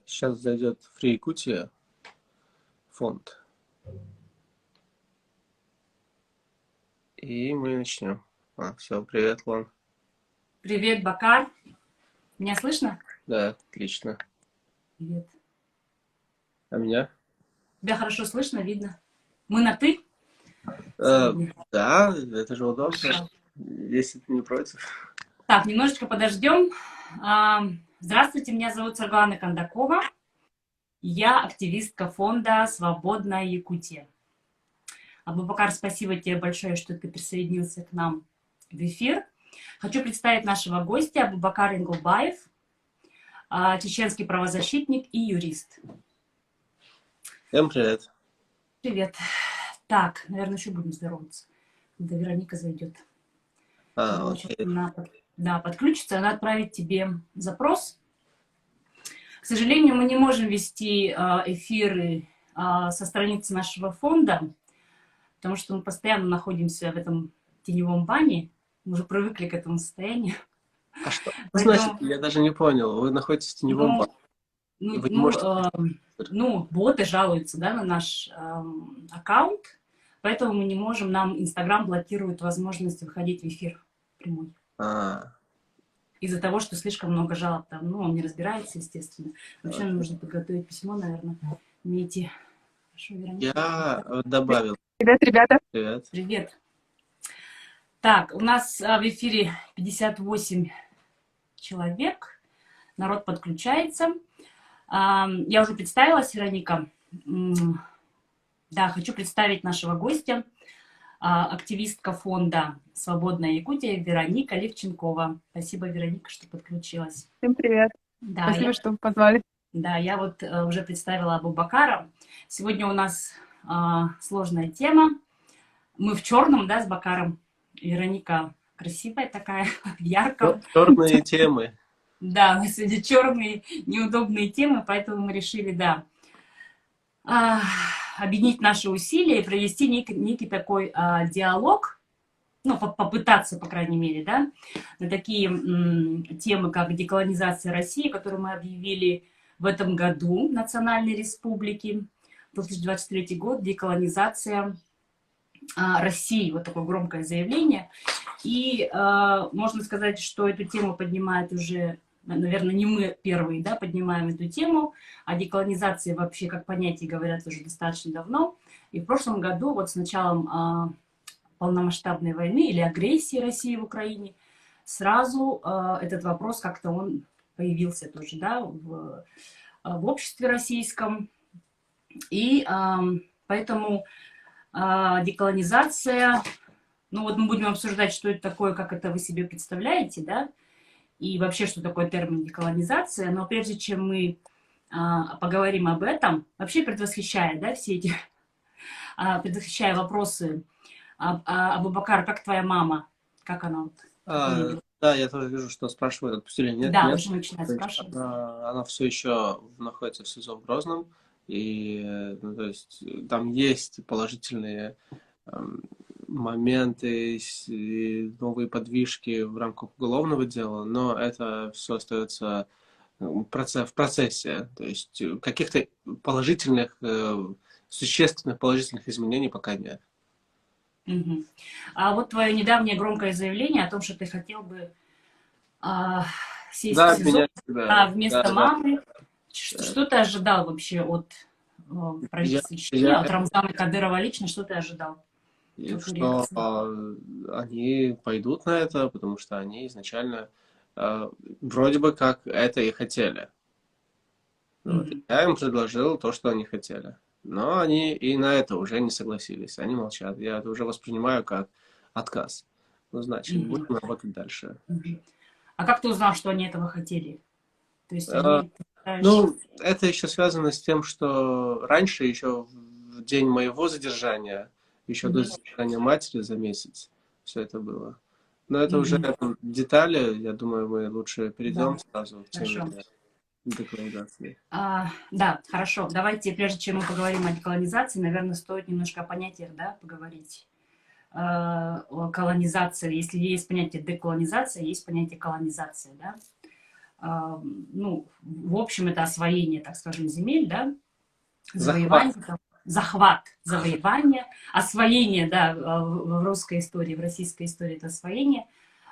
Сейчас зайдет Free Якутия фонд. И мы начнем. Все, привет, Лон. Привет, Бакар. Меня слышно? Да, отлично. Привет. А меня? Тебя хорошо слышно, видно. Мы на «ты» Э, сегодня. да, это же удобно, Хорошо. если ты не против. Так, немножечко подождем. Здравствуйте, меня зовут Светлана Кондакова. Я активистка фонда «Свободная Якутия». Абубакар, спасибо тебе большое, что ты присоединился к нам в эфир. Хочу представить нашего гостя Абубакар Инглбаев, чеченский правозащитник и юрист. Всем привет. Привет. Так, наверное, еще будем здороваться, когда Вероника зайдет. Думаю, сейчас Окей. она подключится, она отправит тебе запрос. К сожалению, мы не можем вести эфиры со страницы нашего фонда, потому что мы постоянно находимся в этом теневом бане. Мы уже привыкли к этому состоянию. А что значит? Поэтому, Я даже не понял. Вы находитесь в теневом ну, бане. Вы не можете... боты жалуются, да, на наш аккаунт, поэтому мы не можем, нам Инстаграм блокирует возможность выходить в эфир прямой. Из-за того, что слишком много жалоб там. Ну, он не разбирается, естественно. Вообще нам нужно подготовить письмо, наверное. Имейте. Хорошо, Вероника. Я добавил. Привет, ребята. Привет. Привет. Так, у нас в эфире 58 человек. Народ подключается. Я уже представилась, Вероника. Да, хочу представить нашего гостя. Активистка фонда «Свободная Якутия» Вероника Левченкова. Спасибо, Вероника, что подключилась. Всем привет. Да, Спасибо, что позвали. Да, я вот уже представила Абубакара. Сегодня у нас сложная тема. Мы в черном, да, с Бакаром. Вероника красивая такая, в ярком. Черные темы. Да, у нас сегодня черные, неудобные темы, поэтому мы решили, да, объединить наши усилия и провести некий такой диалог, ну, попытаться, по крайней мере, да, на такие темы, как деколонизация России, которую мы объявили в этом году Национальной Республики, 2023 год, деколонизация России, вот такое громкое заявление. И можно сказать, что эту тему поднимает уже, наверное, не мы первые, да, поднимаем эту тему, о деколонизации вообще как понятие говорят уже достаточно давно. И в прошлом году, вот с началом полномасштабной войны или агрессии России в Украине, сразу этот вопрос как-то он появился тоже, да, в обществе российском. И поэтому деколонизация, ну вот мы будем обсуждать, что это такое, как это вы себе представляете, да, и вообще, что такое термин деколонизация. Но прежде чем мы поговорим об этом, вообще предвосхищая, да, все эти, предвосхищая вопросы, Абубакар, как твоя мама? Как она вот? Да, я тоже вижу, что спрашивают, отпустили. Нет, Да, нет. уже начинают спрашивать. Она все еще находится в СИЗО в Грозном. И, ну, то есть, там есть положительные моменты, новые подвижки в рамках уголовного дела, но это все остается в процессе. То есть, каких-то положительных, существенных положительных изменений пока нет. Угу. А вот твое недавнее громкое заявление о том, что ты хотел бы сесть в СИЗО вместо мамы. Что ты ожидал вообще от правительства Чечни, от Рамзана Кадырова лично? Что ты ожидал? Что они пойдут на это, потому что они изначально вроде бы как это и хотели. Вот. Я им предложил то, что они хотели. Но они и на это уже не согласились. Они молчат. Я это уже воспринимаю как отказ. Ну, значит, будем работать дальше. А как ты узнал, что они этого хотели? То есть ну, это еще связано с тем, что раньше, еще в день моего задержания, еще до задержания матери за месяц, все это было. Но это уже детали. Я думаю, мы лучше перейдем сразу к теме деколонизации. Да, хорошо. Давайте, прежде чем мы поговорим о деколонизации, наверное, стоит немножко о понятиях, да, поговорить. О колонизации. Если есть понятие деколонизация, есть понятие колонизация, да. ну, в общем, это освоение, так скажем, земель, да, Захват. завоевание, захват, завоевание, освоение, да, в русской истории, в российской истории это освоение,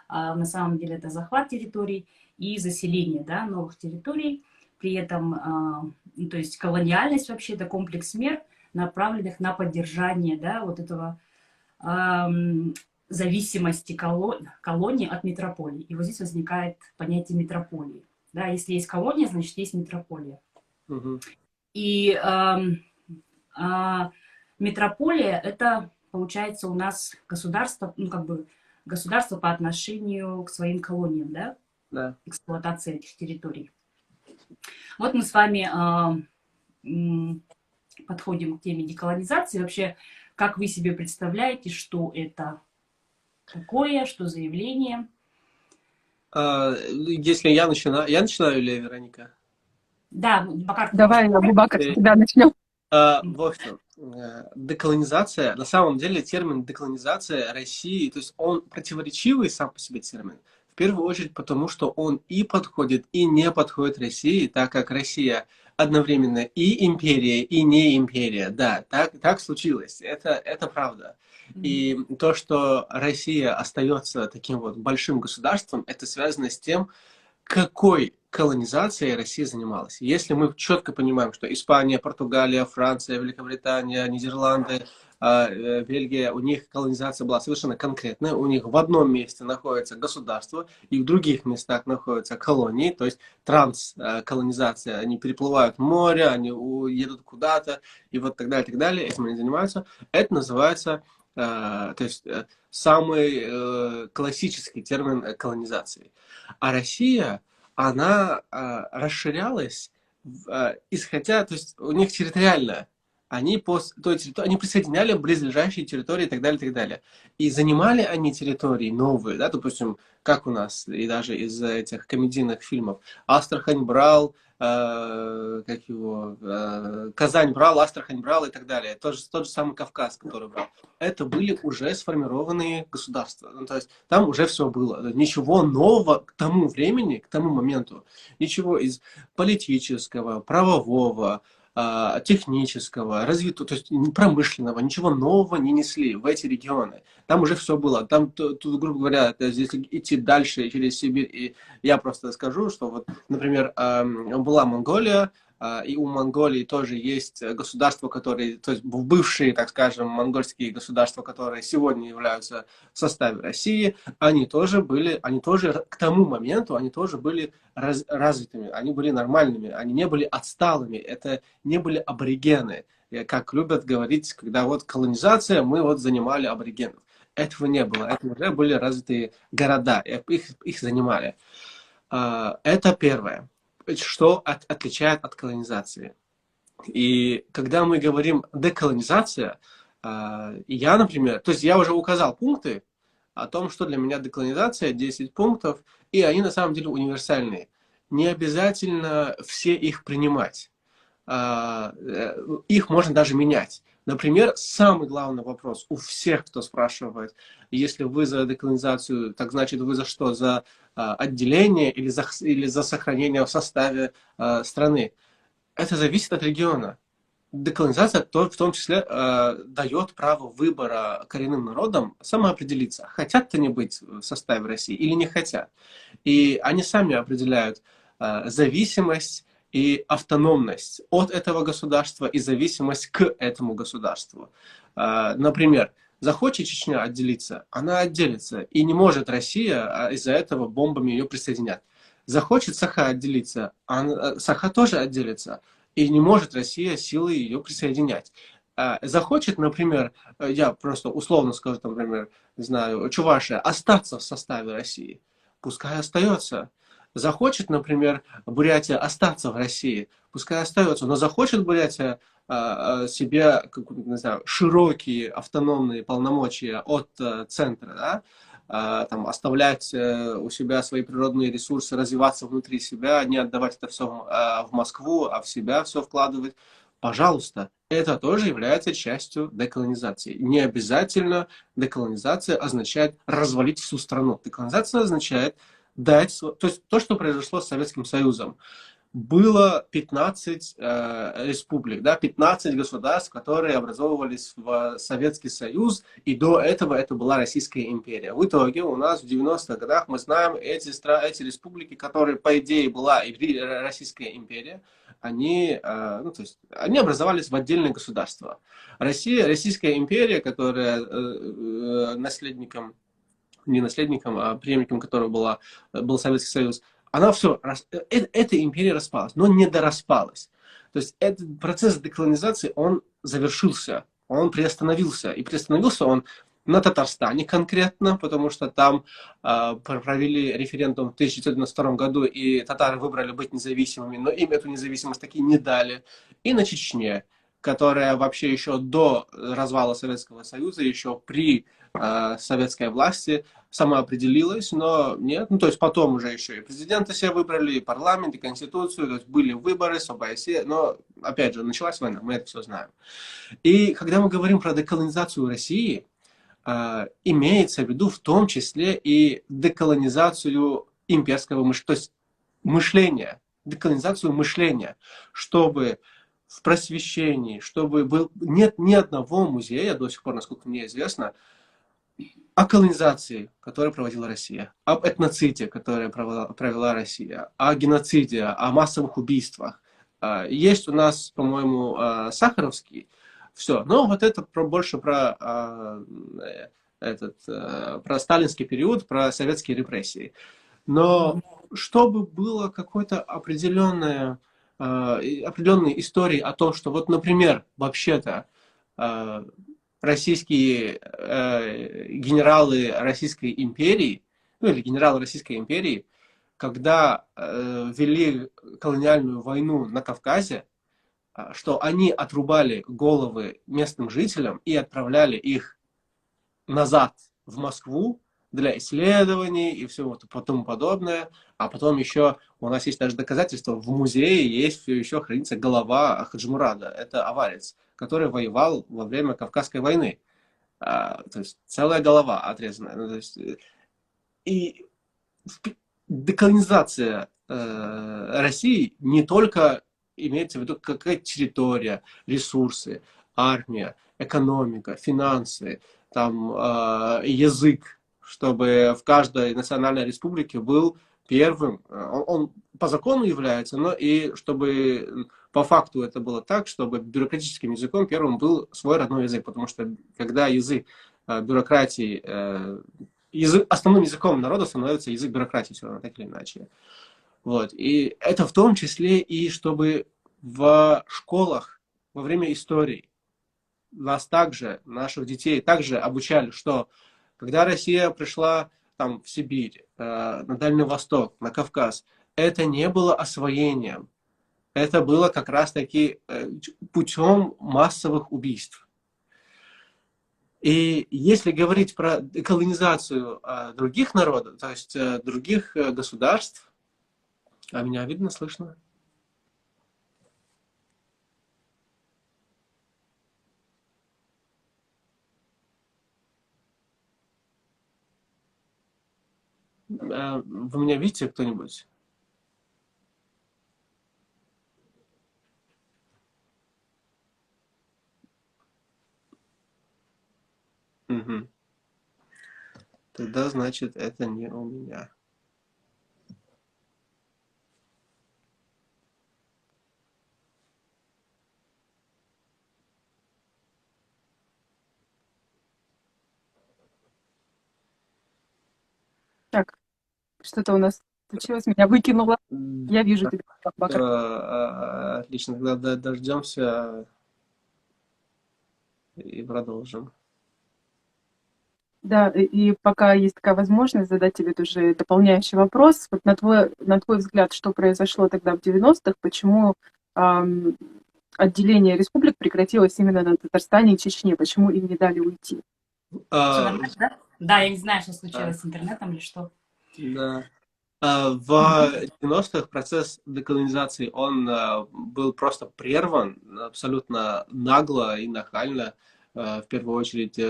на самом деле это захват территорий и заселение, да, новых территорий, при этом, ну, то есть колониальность вообще это комплекс мер, направленных на поддержание, да, вот этого зависимости колонии от метрополии. И вот здесь возникает понятие метрополии. Да, если есть колония, значит есть метрополия. Мгм. И метрополия это получается у нас государство, ну как бы государство по отношению к своим колониям, да, Да. эксплуатация этих территорий. Вот мы с вами подходим к теме деколонизации. Вообще, как вы себе представляете, что это такое, что за явление? Если я начинаю или Вероника? Да, пока Давай, Абубакар, с Э, тебя начнем. В общем, деколонизация, на самом деле термин деколонизация России, то есть он противоречивый сам по себе термин. В первую очередь потому, что он и подходит, и не подходит России, так как Россия одновременно и империя, и не империя. Да, так случилось, это правда. И то, что Россия остается таким вот большим государством, это связано с тем, какой колонизацией Россия занималась. Если мы четко понимаем, что Испания, Португалия, Франция, Великобритания, Нидерланды, Бельгия, у них колонизация была совершенно конкретная, у них в одном месте находится государство, и в других местах находятся колонии, то есть трансколонизация, они переплывают море, они едут куда-то, и вот так далее, этим они занимаются. Это называется, то есть самый классический термин колонизации. А Россия, она расширялась, исходя, то есть у них территориально, они, они присоединяли близлежащие территории и так далее, и так далее. И занимали они территории новые, да, допустим, как у нас, и даже из этих комедийных фильмов. Астрахань брал, как его, Казань брал, Астрахань брал и так далее. Тот же самый Кавказ, который брал. Это были уже сформированные государства. Ну, то есть там уже все было. Ничего нового к тому времени, к тому моменту, ничего из политического, правового, технического, развитого, то есть промышленного, ничего нового не несли в эти регионы. Там уже все было. Там, тут, грубо говоря, если идти дальше через Сибирь, и я просто скажу, что вот, например, была Монголия, и у Монголии тоже есть государства, которые, то есть бывшие, так скажем, монгольские государства, которые сегодня являются в составе России, они тоже к тому моменту, они тоже были развитыми, они были нормальными, они не были отсталыми, это не были аборигены, как любят говорить, когда вот колонизация, мы вот занимали аборигенов. Этого не было, это уже были развитые города, их занимали. Это первое, что отличает от колонизации. И когда мы говорим деколонизация, я, например, то есть я уже указал пункты о том, что для меня деколонизация, 10 пунктов, и они на самом деле универсальные. Не обязательно все их принимать. Их можно даже менять. Например, самый главный вопрос у всех, кто спрашивает, если вы за деколонизацию, так значит вы за что? За отделение или за сохранение в составе страны? Это зависит от региона. Деколонизация в том числе дает право выбора коренным народам самоопределиться, хотят они быть в составе России или не хотят. И они сами определяют зависимость и автономность от этого государства и зависимость к этому государству. Например, захочет Чечня отделиться, она отделится, и не может Россия из-за этого бомбами ее присоединять. Захочет Саха отделиться, Саха тоже отделится, и не может Россия силой ее присоединять. Захочет, например, я просто условно скажу, например, не знаю, Чувашия остаться в составе России, пускай остается. Захочет, например, Бурятия остаться в России, пускай остается, но захочет Бурятия себе, не знаю, широкие автономные полномочия от центра, да, там, оставлять у себя свои природные ресурсы, развиваться внутри себя, не отдавать это все в Москву, а в себя все вкладывать, пожалуйста, это тоже является частью деколонизации. Не обязательно деколонизация означает развалить всю страну. Деколонизация означает то есть то, что произошло с Советским Союзом. Было 15 республик, да, 15 государств, которые образовывались в Советский Союз, и до этого это была Российская империя. В итоге у нас в 90-х годах, мы знаем, эти республики, которые, по идее, была и Российская империя, ну, то есть, они образовались в отдельные государства. Российская империя, которая наследником, не наследником, а преемником которого был Советский Союз, она все, эта империя распалась, но не дораспалась. То есть этот процесс деколонизации, он завершился, он приостановился. И приостановился он на Татарстане конкретно, потому что там провели референдум в 1992 году, и татары выбрали быть независимыми, но им эту независимость таки не дали. И на Чечне, которая вообще еще до развала Советского Союза, еще при советской власти самоопределилась, но нет. Ну, то есть потом уже еще и президента себе выбрали, и парламент, и конституцию, то есть были выборы, но, опять же, началась война, мы это все знаем. И когда мы говорим про деколонизацию России, имеется в виду в том числе и деколонизацию имперского мышления, то есть мышления, деколонизацию мышления, чтобы в просвещении, чтобы нет ни одного музея до сих пор, насколько мне известно, о колонизации, которую проводила Россия, об этноциде, который провела Россия, о геноциде, о массовых убийствах. Есть у нас, по-моему, Сахаровский, все. Но вот это больше про сталинский период, про советские репрессии. Но чтобы было какой-то определенные истории о том, что вот, например, вообще-то российские генералы Российской империи, ну или генералы Российской империи, когда вели колониальную войну на Кавказе, что они отрубали головы местным жителям и отправляли их назад в Москву для исследований и всего тому подобное. А потом еще у нас есть даже доказательства, в музее есть еще хранится голова Хаджимурада, это аварец, который воевал во время Кавказской войны. То есть целая голова отрезанная. Ну, то есть, и деколонизация России не только имеется в виду какая территория, ресурсы, армия, экономика, финансы, там, язык, чтобы в каждой национальной республике был первым, он по закону является, но и чтобы по факту это было так, чтобы бюрократическим языком первым был свой родной язык, потому что когда язык бюрократии, основным языком народа становится язык бюрократии, все равно, так или иначе. Вот. И это в том числе и чтобы в школах во время истории нас также, наших детей также обучали, что когда Россия пришла там, в Сибирь, на Дальний Восток, на Кавказ, это не было освоением. Это было как раз-таки путем массовых убийств. И если говорить про колонизацию других народов, то есть других государств, а меня видно, слышно? Вы меня видите кто-нибудь? Угу. Тогда, значит, это не у меня. Так, что-то у нас случилось, меня выкинуло. Я вижу тебя. Отлично, тогда дождемся и продолжим. Да, и пока есть такая возможность задать тебе тоже дополняющий вопрос. Вот на твой взгляд, что произошло тогда в 90-х? Почему отделение республик прекратилось именно на Татарстане и Чечне? Почему им не дали уйти? Да? Да, я не знаю, что случилось с интернетом или что. Да. В 90-х процесс деколонизации, он был просто прерван абсолютно нагло и нахально в первую очередь,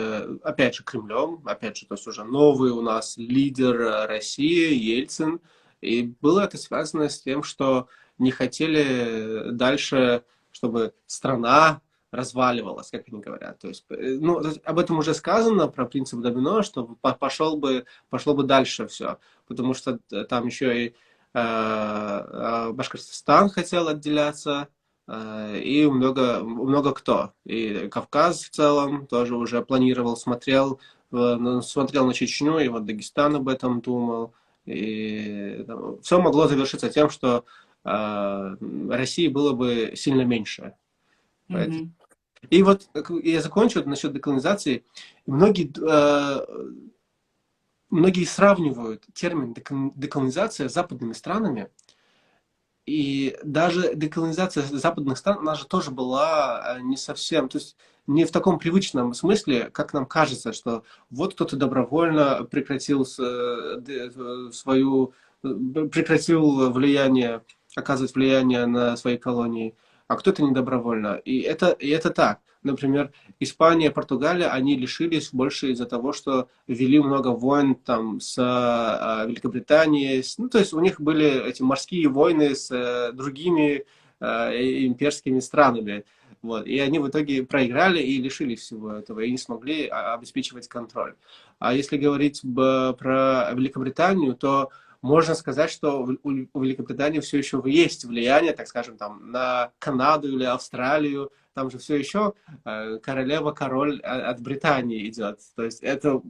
опять же, Кремлем, опять же, то есть уже новый у нас лидер России, Ельцин. И было это связано с тем, что не хотели дальше, чтобы страна разваливалась, как они говорят. То есть, ну, об этом уже сказано, про принцип домино, что пошло бы дальше все. Потому что там еще и Башкортостан хотел отделяться, и много кто. И Кавказ в целом тоже уже планировал, смотрел на Чечню, и вот Дагестан об этом думал. И все могло завершиться тем, что России было бы сильно меньше. Мгм. И вот я закончу насчет деколонизации. Многие сравнивают термин деколонизация с западными странами. И даже деколонизация западных стран, она же тоже была не совсем, то есть не в таком привычном смысле, как нам кажется, что вот кто-то добровольно прекратил влияние, оказывать влияние на свои колонии, а кто-то недобровольно. И это так. Например, Испания, Португалия, они лишились больше из-за того, что вели много войн там с Великобританией. Ну, то есть у них были эти морские войны с другими имперскими странами. Вот. И они в итоге проиграли и лишились всего этого, и не смогли обеспечивать контроль. А если говорить про Великобританию, то можно сказать, что у Великобритании все еще есть влияние, так скажем, там, на Канаду или Австралию. Там же все еще королева-король от Британии идет. То есть это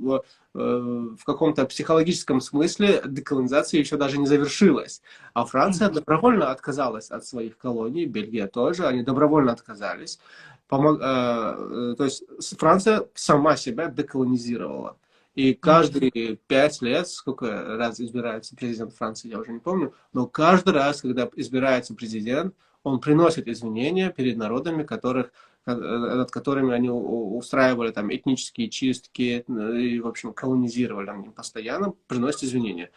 в каком-то психологическом смысле деколонизация еще даже не завершилась. А Франция добровольно отказалась от своих колоний, Бельгия тоже, они добровольно отказались. То есть Франция сама себя деколонизировала. И каждые 5 лет, сколько раз избирается президент Франции, я уже не помню, но каждый раз, когда избирается президент, он приносит извинения перед народами, над которыми они устраивали там этнические чистки и, в общем, колонизировали. Они постоянно приносят извинения.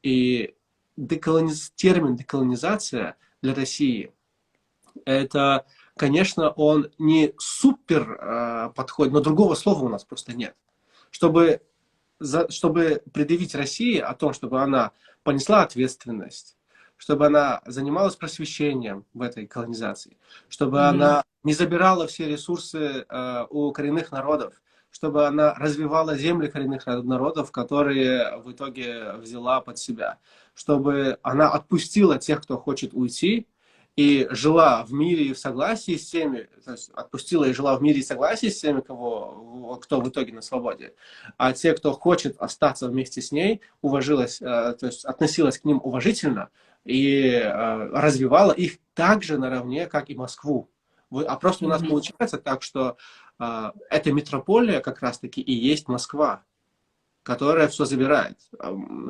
И термин деколонизация для России, это, конечно, он не супер подходит, но другого слова у нас просто нет. Чтобы предъявить России о том, чтобы она понесла ответственность, чтобы она занималась просвещением в этой колонизации, чтобы она не забирала все ресурсы у коренных народов, чтобы она развивала земли коренных народов, которые в итоге взяла под себя, чтобы она отпустила тех, кто хочет уйти, и жила в мире и в согласии с теми, то есть отпустила и жила в мире и согласии с теми, кто в итоге на свободе. А те, кто хочет остаться вместе с ней, то есть относилась к ним уважительно и развивала их так же наравне, как и Москву. А просто у нас получается так, что эта метрополия как раз-таки и есть Москва, которая все забирает.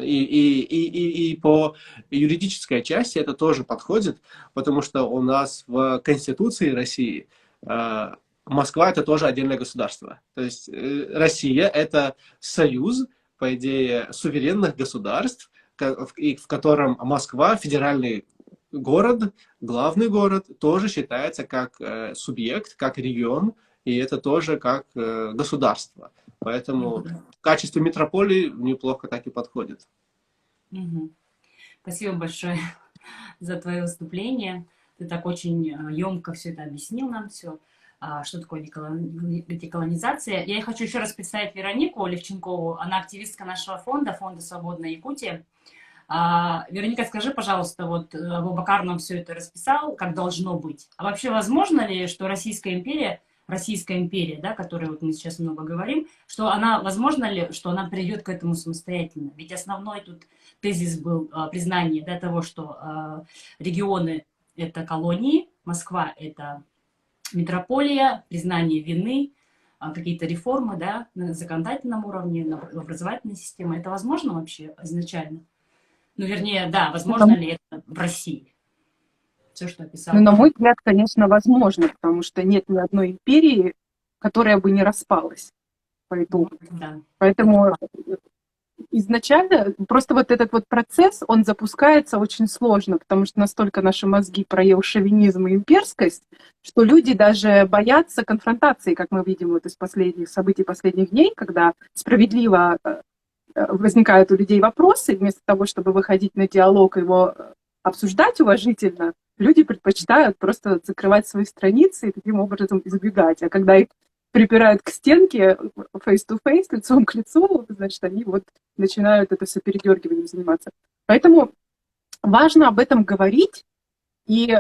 И по юридической части это тоже подходит, потому что у нас в Конституции России Москва это тоже отдельное государство. То есть Россия это союз, по идее, суверенных государств, в котором Москва, федеральный город, главный город, тоже считается как субъект, как регион, и это тоже как государство. Поэтому в качестве метрополии неплохо так и подходит. Спасибо большое за твое выступление. Ты так очень емко все это объяснил нам, все, что такое деколонизация. Я хочу еще раз представить Веронику Левченкову. Она активистка нашего фонда «Свободная Якутия». Вероника, скажи, пожалуйста, вот Абубакар нам все это расписал, как должно быть. А вообще возможно ли, что Российская империя, да, о которой вот мы сейчас много говорим, что она, возможно ли, что она придет к этому самостоятельно? Ведь основной тут тезис был признание, да, того, что регионы – это колонии, Москва – это метрополия, признание вины, какие-то реформы, да, на законодательном уровне, на образовательной системе. Это возможно вообще изначально? Ну, вернее, да, возможно ли это в России? Все, что описал. Ну, на мой взгляд, конечно, возможно, потому что нет ни одной империи, которая бы не распалась по итогу. Да. Поэтому изначально просто вот этот вот процесс, он запускается очень сложно, потому что настолько наши мозги проел шовинизм и имперскость, что люди даже боятся конфронтации, как мы видим вот из последних событий последних дней, когда справедливо возникают у людей вопросы, вместо того, чтобы выходить на диалог, его обсуждать уважительно, люди предпочитают просто закрывать свои страницы и таким образом избегать. А когда их припирают к стенке face-to-face, лицом к лицу, значит, они вот начинают это все передергиванием заниматься. Поэтому важно об этом говорить, и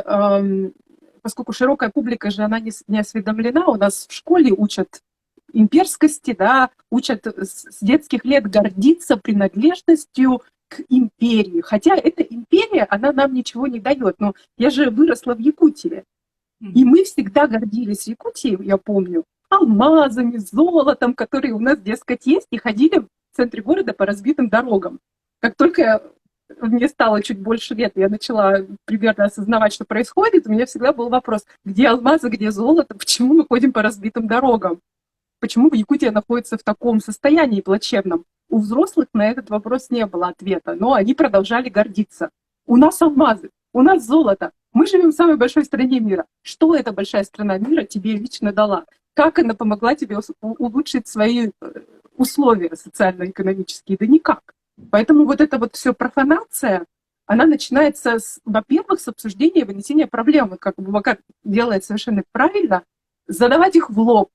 поскольку широкая публика же, она не осведомлена, у нас в школе учат имперскости, да, учат с детских лет гордиться принадлежностью к империи. Хотя эта империя, она нам ничего не дает. Но я же выросла в Якутии, и мы всегда гордились Якутией, я помню, алмазами, золотом, которые у нас, дескать, есть, и ходили в центре города по разбитым дорогам. Как только мне стало чуть больше лет, я начала примерно осознавать, что происходит, у меня всегда был вопрос, где алмазы, где золото, почему мы ходим по разбитым дорогам? Почему Якутия находится в таком состоянии плачевном? У взрослых на этот вопрос не было ответа, но они продолжали гордиться. У нас алмазы, у нас золото. Мы живем в самой большой стране мира. Что эта большая страна мира тебе лично дала? Как она помогла тебе улучшить свои условия социально-экономические? Да никак. Поэтому вот эта вот все профанация, она начинается, во-первых, с обсуждения и вынесения проблемы, как Бубакар делает совершенно правильно, задавать их в лоб,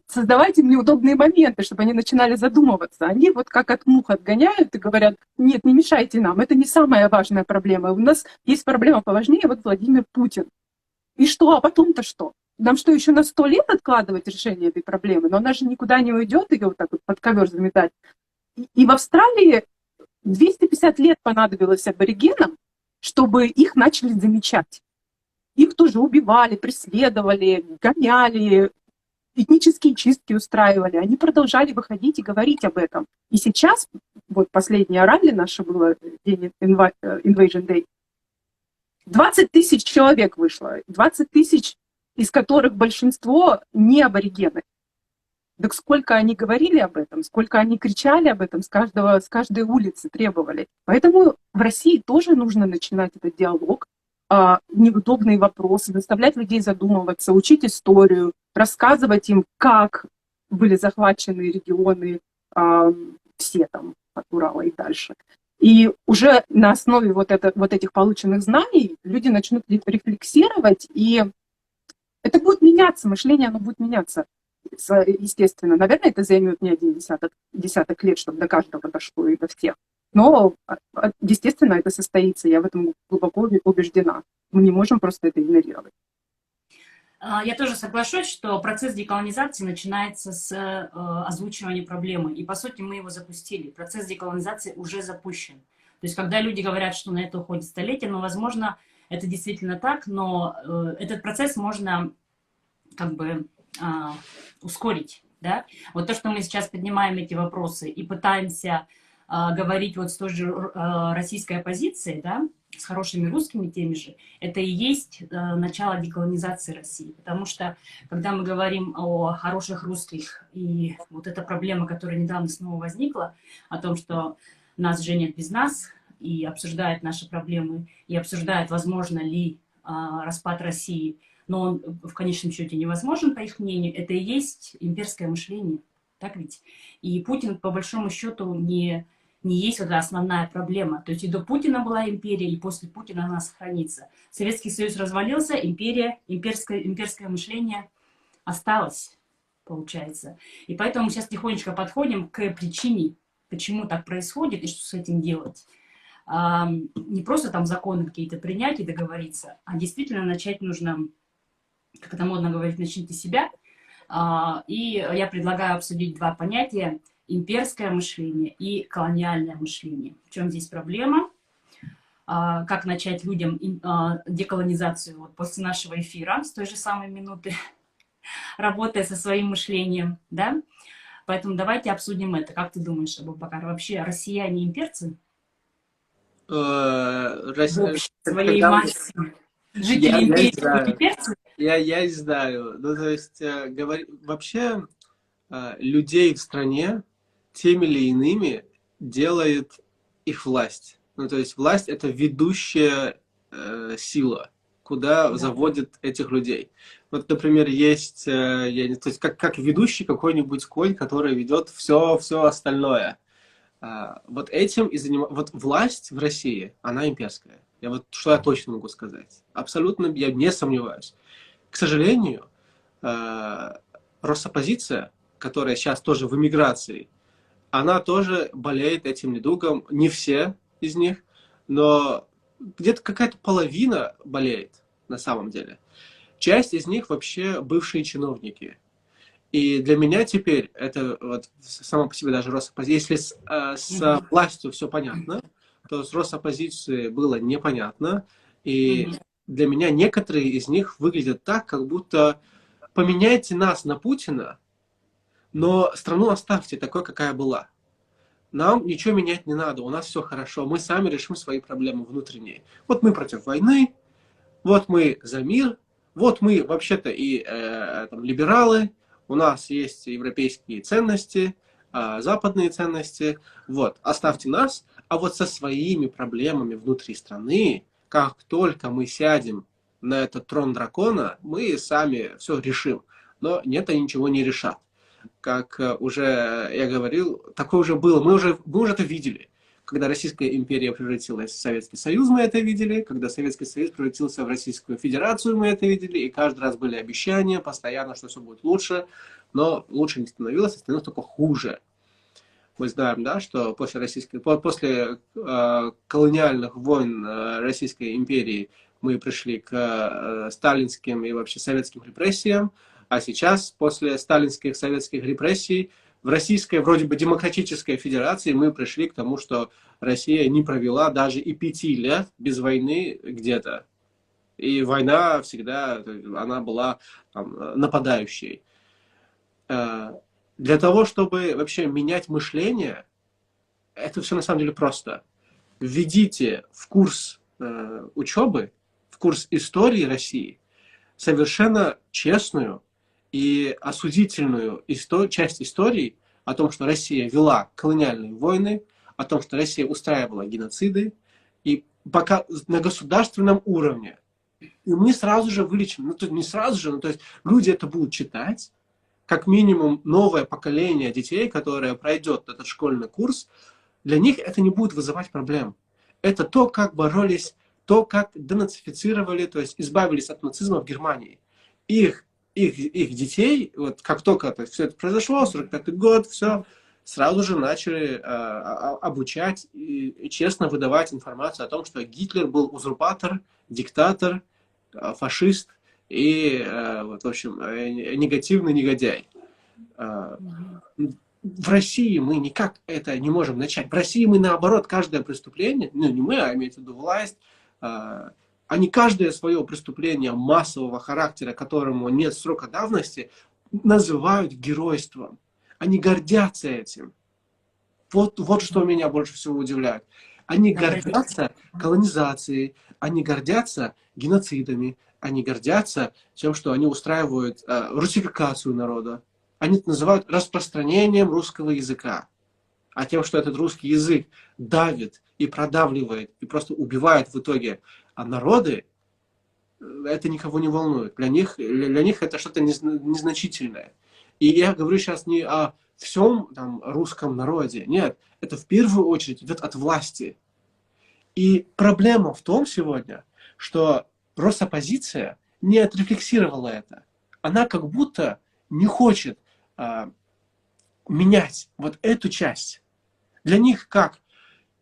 создавать им неудобные моменты, чтобы они начинали задумываться. Они вот как от мух отгоняют и говорят, нет, не мешайте нам, это не самая важная проблема. У нас есть проблема поважнее, вот Владимир Путин. И что, а потом-то что? Нам что, еще на 100 лет откладывать решение этой проблемы? Но она же никуда не уйдет, ее вот так вот под ковер заметать. И в Австралии 250 лет понадобилось аборигенам, чтобы их начали замечать. Их тоже убивали, преследовали, гоняли, этнические чистки устраивали. Они продолжали выходить и говорить об этом. И сейчас, вот последнее ралли наше было, день Invasion Day, 20 тысяч человек вышло, 20 тысяч, из которых большинство не аборигены. Так сколько они говорили об этом, сколько они кричали об этом, с каждой улицы требовали. Поэтому в России тоже нужно начинать этот диалог, неудобные вопросы, заставлять людей задумываться, учить историю, рассказывать им, как были захвачены регионы, все там, от Урала и дальше. И уже на основе вот этих полученных знаний люди начнут рефлексировать, и это будет меняться, мышление оно будет меняться. Естественно, наверное, это займет не один десяток лет, чтобы до каждого дошло и до всех. Но, естественно, это состоится, я в этом глубоко убеждена. Мы не можем просто это игнорировать. Я тоже соглашусь, что процесс деколонизации начинается с озвучивания проблемы. И, по сути, мы его запустили. Процесс деколонизации уже запущен. То есть, когда люди говорят, что на это уходит столетие, ну, возможно, это действительно так, но этот процесс можно как бы ускорить. Да? Вот то, что мы сейчас поднимаем эти вопросы и пытаемся говорить вот с той же российской оппозицией, да, с хорошими русскими теми же, это и есть начало деколонизации России. Потому что, когда мы говорим о хороших русских, и вот эта проблема, которая недавно снова возникла, о том, что нас женят без нас, и обсуждают наши проблемы, и обсуждают, возможно ли распад России, но он в конечном счете невозможен, по их мнению, это и есть имперское мышление. Так ведь? И Путин, по большому счету, не есть вот основная проблема. То есть и до Путина была империя, и после Путина она сохранится. Советский Союз развалился, имперское мышление осталось, получается. И поэтому мы сейчас тихонечко подходим к причине, почему так происходит и что с этим делать. Не просто там законы какие-то принять и договориться, а действительно начать нужно, как это модно говорить, начните себя. И я предлагаю обсудить два понятия: имперское мышление и колониальное мышление. В чем здесь проблема? Как начать людям деколонизацию вот после нашего эфира, с той же самой минуты, работая со своим мышлением, да? Поэтому давайте обсудим это. Как ты думаешь, Абубакар, вообще россияне имперцы? Своей массе жители империи имперцы? Я знаю. Ну, то есть, вообще, людей в стране теми или иными делает их власть. Ну, то есть власть — это ведущая сила, куда Да. заводит этих людей. Вот, например, есть, то есть как ведущий какой-нибудь конь, который ведет все остальное. Вот этим и занимается. Вот власть в России, она имперская. Что я точно могу сказать. Абсолютно, я не сомневаюсь. К сожалению, Росоппозиция, которая сейчас тоже в эмиграции, она тоже болеет этим недугом. Не все из них, но где-то какая-то половина болеет на самом деле. Часть из них вообще бывшие чиновники. И для меня теперь это вот само по себе даже Росоппозиция. Если с властью все понятно, то с Росоппозицией было непонятно. И для меня некоторые из них выглядят так, как будто поменяйте нас на Путина, но страну оставьте такой, какая была. Нам ничего менять не надо, у нас все хорошо, мы сами решим свои проблемы внутренние. Вот мы против войны, вот мы за мир, вот мы вообще-то и либералы, у нас есть европейские ценности, западные ценности, вот, оставьте нас, а вот со своими проблемами внутри страны, как только мы сядем на этот трон дракона, мы сами все решим. Но нет, они ничего не решат. Как уже я говорил, такое уже было, мы уже это видели. Когда Российская империя превратилась в Советский Союз, мы это видели. Когда Советский Союз превратился в Российскую Федерацию, мы это видели. И каждый раз были обещания постоянно, что все будет лучше. Но лучше не становилось, становилось только хуже. Мы знаем, да, что после колониальных войн Российской империи мы пришли к сталинским и вообще советским репрессиям. А сейчас, после сталинских советских репрессий, в Российской, вроде бы, демократической федерации мы пришли к тому, что Россия не провела даже и 5 лет без войны где-то. И война всегда, она была там, нападающей. Для того, чтобы вообще менять мышление, это все на самом деле просто. Введите в курс учебы, в курс истории России совершенно честную и осудительную часть истории о том, что Россия вела колониальные войны, о том, что Россия устраивала геноциды, и пока на государственном уровне. И мы сразу же вылечим, не сразу же, то есть люди это будут читать, как минимум новое поколение детей, которое пройдет этот школьный курс, для них это не будет вызывать проблем. Это то, как боролись, то, как денацифицировали, то есть избавились от нацизма в Германии. Их детей, вот как только все это произошло, 45-й год, все, сразу же начали обучать и честно выдавать информацию о том, что Гитлер был узурпатор, диктатор, фашист и, в общем, негативный негодяй. В России мы никак это не можем начать. В России мы, наоборот, каждое преступление, не мы, а имеется в виду власть, они каждое свое преступление массового характера, которому нет срока давности, называют геройством. Они гордятся этим. Вот что меня больше всего удивляет. Они гордятся колонизацией, они гордятся геноцидами, они гордятся тем, что они устраивают русификацию народа. Они это называют распространением русского языка. А тем, что этот русский язык давит и продавливает, и просто убивает в итоге народы, это никого не волнует. Для них это что-то незначительное. И я говорю сейчас не о всем там, русском народе. Нет, это в первую очередь идет от власти. И проблема в том сегодня, что Росоппозиция не отрефлексировала это. Она как будто не хочет менять вот эту часть. Для них как?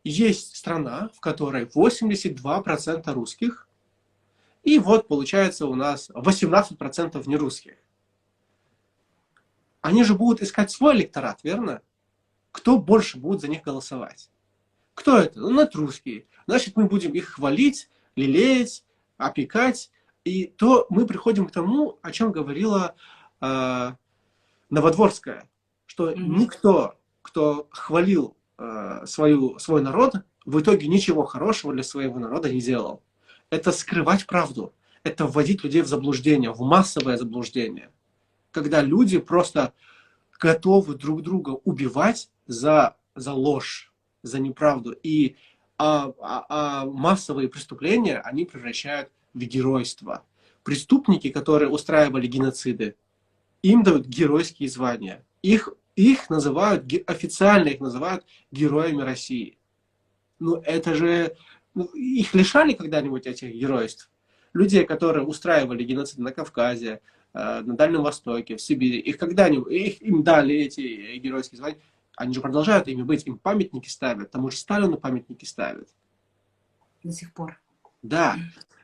Есть страна, в которой 82% русских, и вот получается у нас 18% нерусских. Они же будут искать свой электорат, верно? Кто больше будет за них голосовать? Кто это? Ну, это русские. Значит, мы будем их хвалить, лелеять, опекать. И то мы приходим к тому, о чем говорила Новодворская, что никто, кто хвалил свой народ, в итоге ничего хорошего для своего народа не делал. Это скрывать правду, это вводить людей в заблуждение, в массовое заблуждение. Когда люди просто готовы друг друга убивать за ложь. за неправду. И массовые преступления они превращают в геройство. Преступники, которые устраивали геноциды, им дают геройские звания. Их называют, официально их называют героями России. Ну, это же... Ну, их лишали когда-нибудь этих геройств? Людей, которые устраивали геноцид на Кавказе, на Дальнем Востоке, в Сибири, их когда-нибудь, им дали эти геройские звания, они же продолжают ими быть, им памятники ставят, тому же Сталину памятники ставят. До сих пор. Да,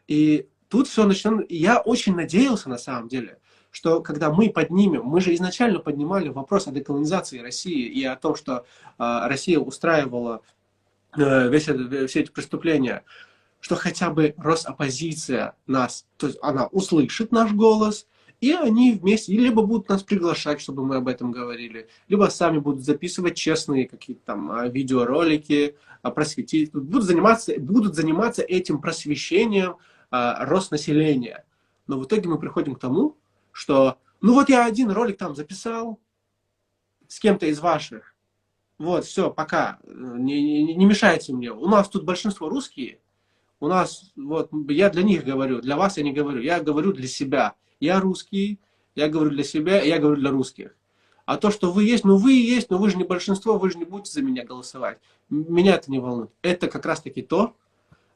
и тут все начнем. Я очень надеялся, на самом деле, что когда мы поднимем, мы же изначально поднимали вопрос о деколонизации России и о том, что Россия устраивала все эти преступления, что хотя бы Росоппозиция нас, то есть она услышит наш голос, и они вместе либо будут нас приглашать, чтобы мы об этом говорили, либо сами будут записывать честные какие-то там видеоролики, просветить, будут заниматься этим просвещением Роснаселения. Но в итоге мы приходим к тому, что ну вот я один ролик там записал с кем-то из ваших, вот, все, пока, не мешайте мне. У нас тут большинство русские, у нас, вот, я для них говорю, для вас я не говорю, я говорю для себя. Я русский, я говорю для себя, я говорю для русских. А то, что вы есть, но вы же не большинство, вы же не будете за меня голосовать. Меня это не волнует. Это как раз-таки то,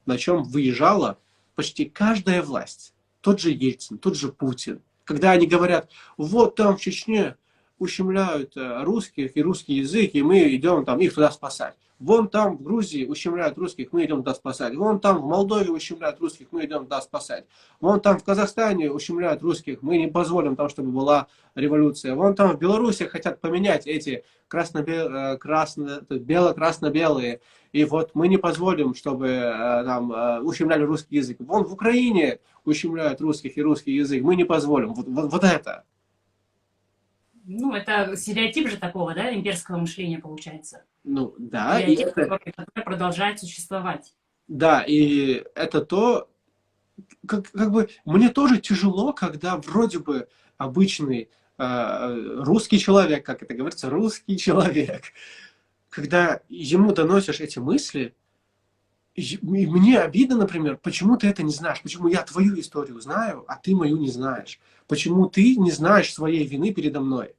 на чем выезжала почти каждая власть. Тот же Ельцин, тот же Путин. Когда они говорят, вот там в Чечне ущемляют русских и русский язык, и мы идем там их туда спасать. Вон там в Грузии ущемляют русских, мы идем туда спасать. Вон там в Молдове ущемляют русских, мы идем туда спасать. Вон там в Казахстане ущемляют русских, мы не позволим там, чтобы была революция. Вон там в Беларуси хотят поменять эти бело-красно-белые. И вот мы не позволим, чтобы там ущемляли русский язык. Вон в Украине ущемляют русских и русский язык, мы не позволим. Вот это. Ну, это стереотип же такого, да, имперского мышления получается. Ну, да. Стереотип, который продолжает существовать. Да, и это то, как бы мне тоже тяжело, когда вроде бы обычный русский человек, как это говорится, русский человек, когда ему доносишь эти мысли, и мне обидно, например, почему ты это не знаешь, почему я твою историю знаю, а ты мою не знаешь, почему ты не знаешь своей вины передо мной.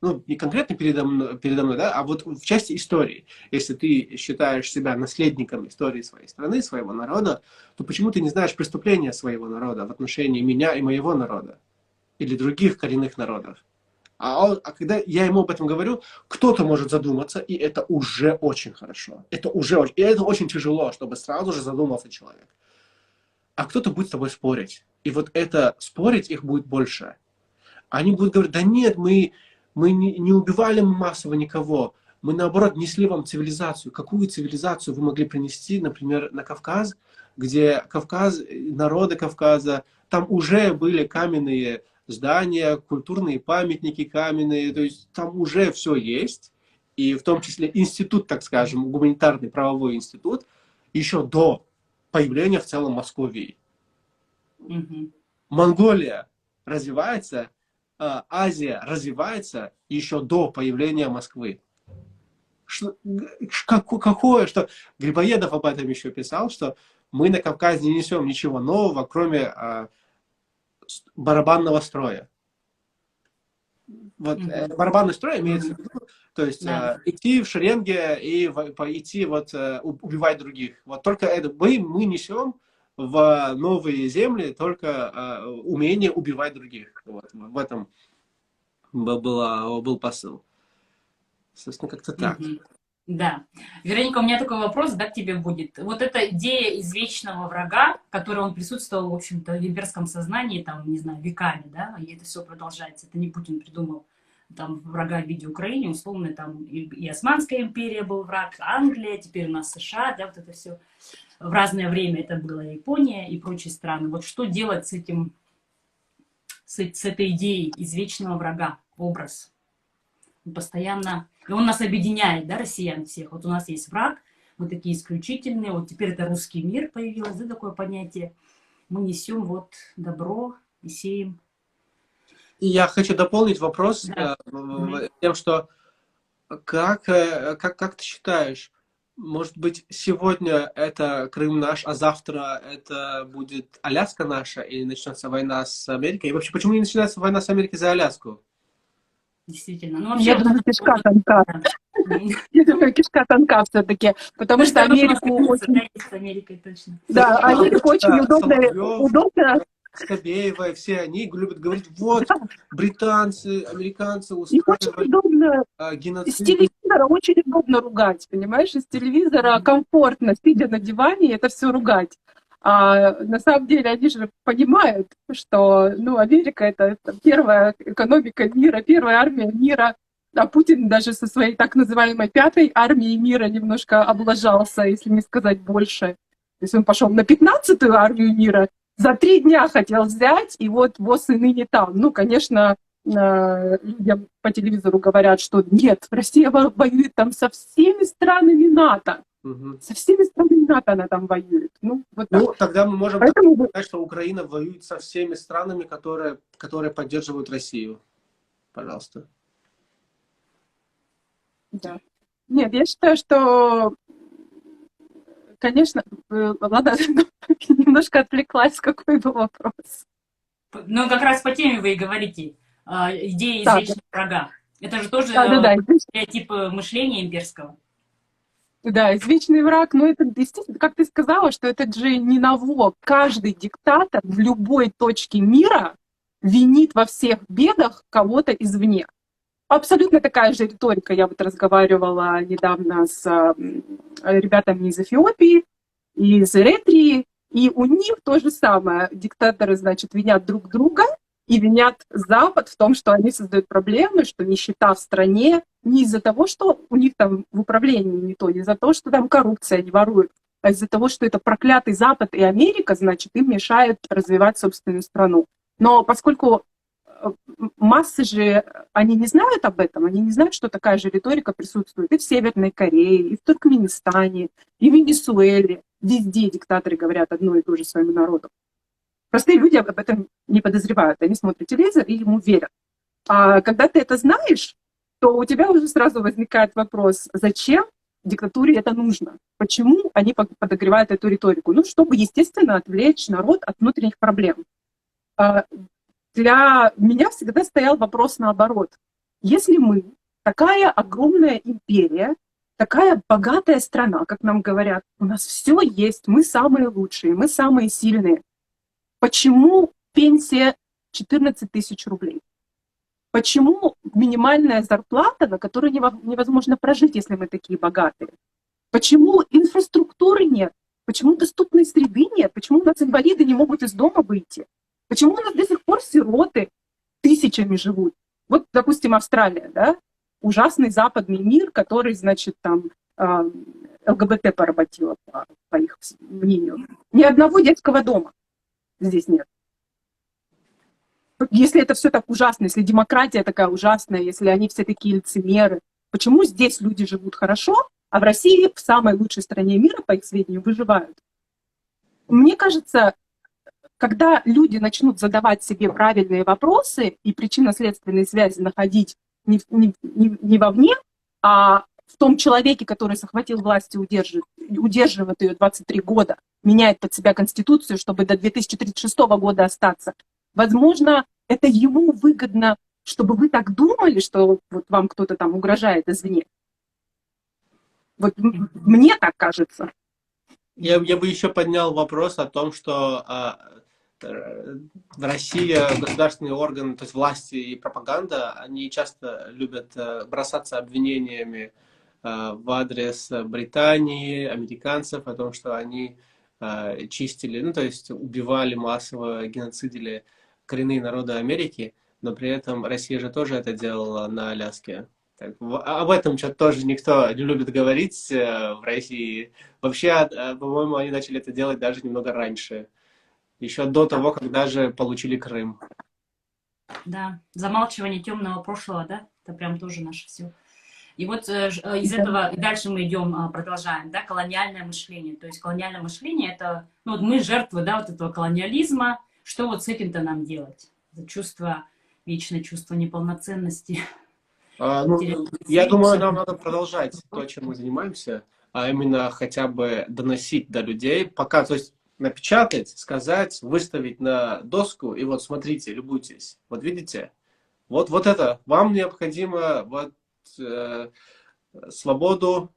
Ну, не конкретно передо мной, да, а вот в части истории. Если ты считаешь себя наследником истории своей страны, своего народа, то почему ты не знаешь преступления своего народа в отношении меня и моего народа? Или других коренных народов? А когда я ему об этом говорю, кто-то может задуматься, и это уже очень хорошо. И это очень тяжело, чтобы сразу же задумался человек. А кто-то будет с тобой спорить. И вот это спорить их будет больше. Они будут говорить, да нет, мы не убивали массово никого. Мы, наоборот, несли вам цивилизацию. Какую цивилизацию вы могли принести, например, на Кавказ, где народы Кавказа, там уже были каменные здания, культурные памятники каменные, то есть там уже все есть. И в том числе институт, так скажем, гуманитарный правовой институт, еще до появления в целом Московии. Угу. Монголия развивается, Азия развивается еще до появления Москвы. Какое, что Грибоедов об этом еще писал, что мы на Кавказе не несем ничего нового, кроме барабанного строя. Вот барабанный строй имеется в виду, то есть идти в шеренге и идти убивать других. Вот только это мы несем в новые земли только умение убивать других. Вот, в этом был посыл. Собственно, как-то так. Да. Вероника, у меня такой вопрос, да, к тебе будет. Вот эта идея извечного врага, которая он присутствовал, в общем-то, в имперском сознании, там, не знаю, веками, да, и это все продолжается. Это не Путин придумал, там, врага в виде Украины, условно, там, и Османская империя был враг, Англия, теперь у нас США, да, вот это все. В разное время это была Япония и прочие страны. Вот что делать с этим, с этой идеей извечного врага, образ? Постоянно... И он нас объединяет, да, россиян всех. Вот у нас есть враг, мы такие исключительные. Вот теперь это русский мир появилось, да, такое понятие. Мы несем вот добро и сеем. И я хочу дополнить вопрос тем, что как ты считаешь, Может быть, сегодня это Крым наш, а завтра это будет Аляска наша, или начнется война с Америкой? И вообще, почему не начинается война с Америкой за Аляску? Действительно. Ну, Я вообще, думаю, кишка тонка. Я думаю, кишка тонка все-таки, потому что Америку очень, с Америкой точно. да, Америку очень Соловьев, удобно, Скобеева, все они любят говорить, вот, британцы, американцы их очень устраивали удобно, с геноцид. телевизора очень удобно ругать, понимаешь, из телевизора комфортно, сидя на диване, это все ругать. А на самом деле они же понимают, что ну, Америка это первая экономика мира, первая армия мира, а Путин даже со своей так называемой пятой армией мира немножко облажался, если не сказать больше. То есть он пошел на 15-ю армию мира, за 3 дня хотел взять, и вот ВОЗ и ныне там. Ну, конечно, людям по телевизору говорят, что нет, Россия воюет там со всеми странами НАТО. Угу. Со всеми странами НАТО она там воюет. Ну, вот так. Ну, тогда мы можем сказать, что Украина воюет со всеми странами, которые поддерживают Россию. Пожалуйста. Да. Нет, я считаю, что, конечно, ладно, немножко отвлеклась, какой был вопрос. Ну, как раз по теме вы и говорите. Идея извечного врага. Это же тоже стереотип мышления имперского. Да, извечный враг, но это, естественно, как ты сказала, что это же не ново. Каждый диктатор в любой точке мира винит во всех бедах кого-то извне. Абсолютно такая же риторика. Я вот разговаривала недавно с ребятами из Эфиопии, из Эритрии, и у них то же самое. Диктаторы, значит, винят друг друга и винят Запад в том, что они создают проблемы, что нищета в стране не из-за того, что у них там в управлении не то, не из-за того, что там коррупция, они воруют, а из-за того, что это проклятый Запад и Америка, значит, им мешают развивать собственную страну. Но поскольку массы же, они не знают об этом, они не знают, что такая же риторика присутствует и в Северной Корее, и в Туркменистане, и в Венесуэле. Везде диктаторы говорят одно и то же своему народу. Простые люди об этом не подозревают. Они смотрят телевизор и ему верят. А когда ты это знаешь, то у тебя уже сразу возникает вопрос, зачем диктатуре это нужно? Почему они подогревают эту риторику? Ну, чтобы, естественно, отвлечь народ от внутренних проблем. Для меня всегда стоял вопрос наоборот. Если мы такая огромная империя, такая богатая страна, как нам говорят, у нас все есть, мы самые лучшие, мы самые сильные, почему пенсия 14 тысяч рублей? Почему минимальная зарплата, на которой невозможно прожить, если мы такие богатые? Почему инфраструктуры нет? Почему доступной среды нет? Почему у нас инвалиды не могут из дома выйти? Почему у нас до сих пор сироты тысячами живут? Вот, допустим, Австралия, да? Ужасный западный мир, который, значит, там ЛГБТ поработила, по их мнению. Ни одного детского дома здесь нет. Если это все так ужасно, если демократия такая ужасная, если они все такие лицемеры, почему здесь люди живут хорошо, а в России, в самой лучшей стране мира, по их сведению, выживают? Мне кажется, когда люди начнут задавать себе правильные вопросы и причинно-следственные связи находить не вовне, а в том человеке, который захватил власть и удерживает ее 23 года, меняет под себя Конституцию, чтобы до 2036 года остаться, возможно, это ему выгодно, чтобы вы так думали, что вот вам кто-то там угрожает извне. Вот мне так кажется. Я бы еще поднял вопрос о том, что в России государственные органы, то есть власти и пропаганда, они часто любят бросаться обвинениями в адрес Британии, американцев, о том, что они чистили, ну, то есть убивали массово, геноцидили коренные народы Америки, но при этом Россия же тоже это делала на Аляске. Так, об этом что-то тоже никто не любит говорить в России. Вообще, по-моему, они начали это делать даже немного раньше. Еще до того, как даже получили Крым. Да, замалчивание темного прошлого, да? Это прям тоже наше все. И вот из этого дальше мы идем, продолжаем, да, колониальное мышление. То есть колониальное мышление это, ну вот мы жертвы, да, вот этого колониализма. Что вот с этим-то нам делать? Это чувство, вечное чувство неполноценности. Я думаю, нам надо продолжать то, чем мы занимаемся. а именно хотя бы доносить до людей, пока, то есть напечатать, сказать, выставить на доску, и вот смотрите, любуйтесь. Вот видите? Вот это. Вам необходимо вот, э, свободу,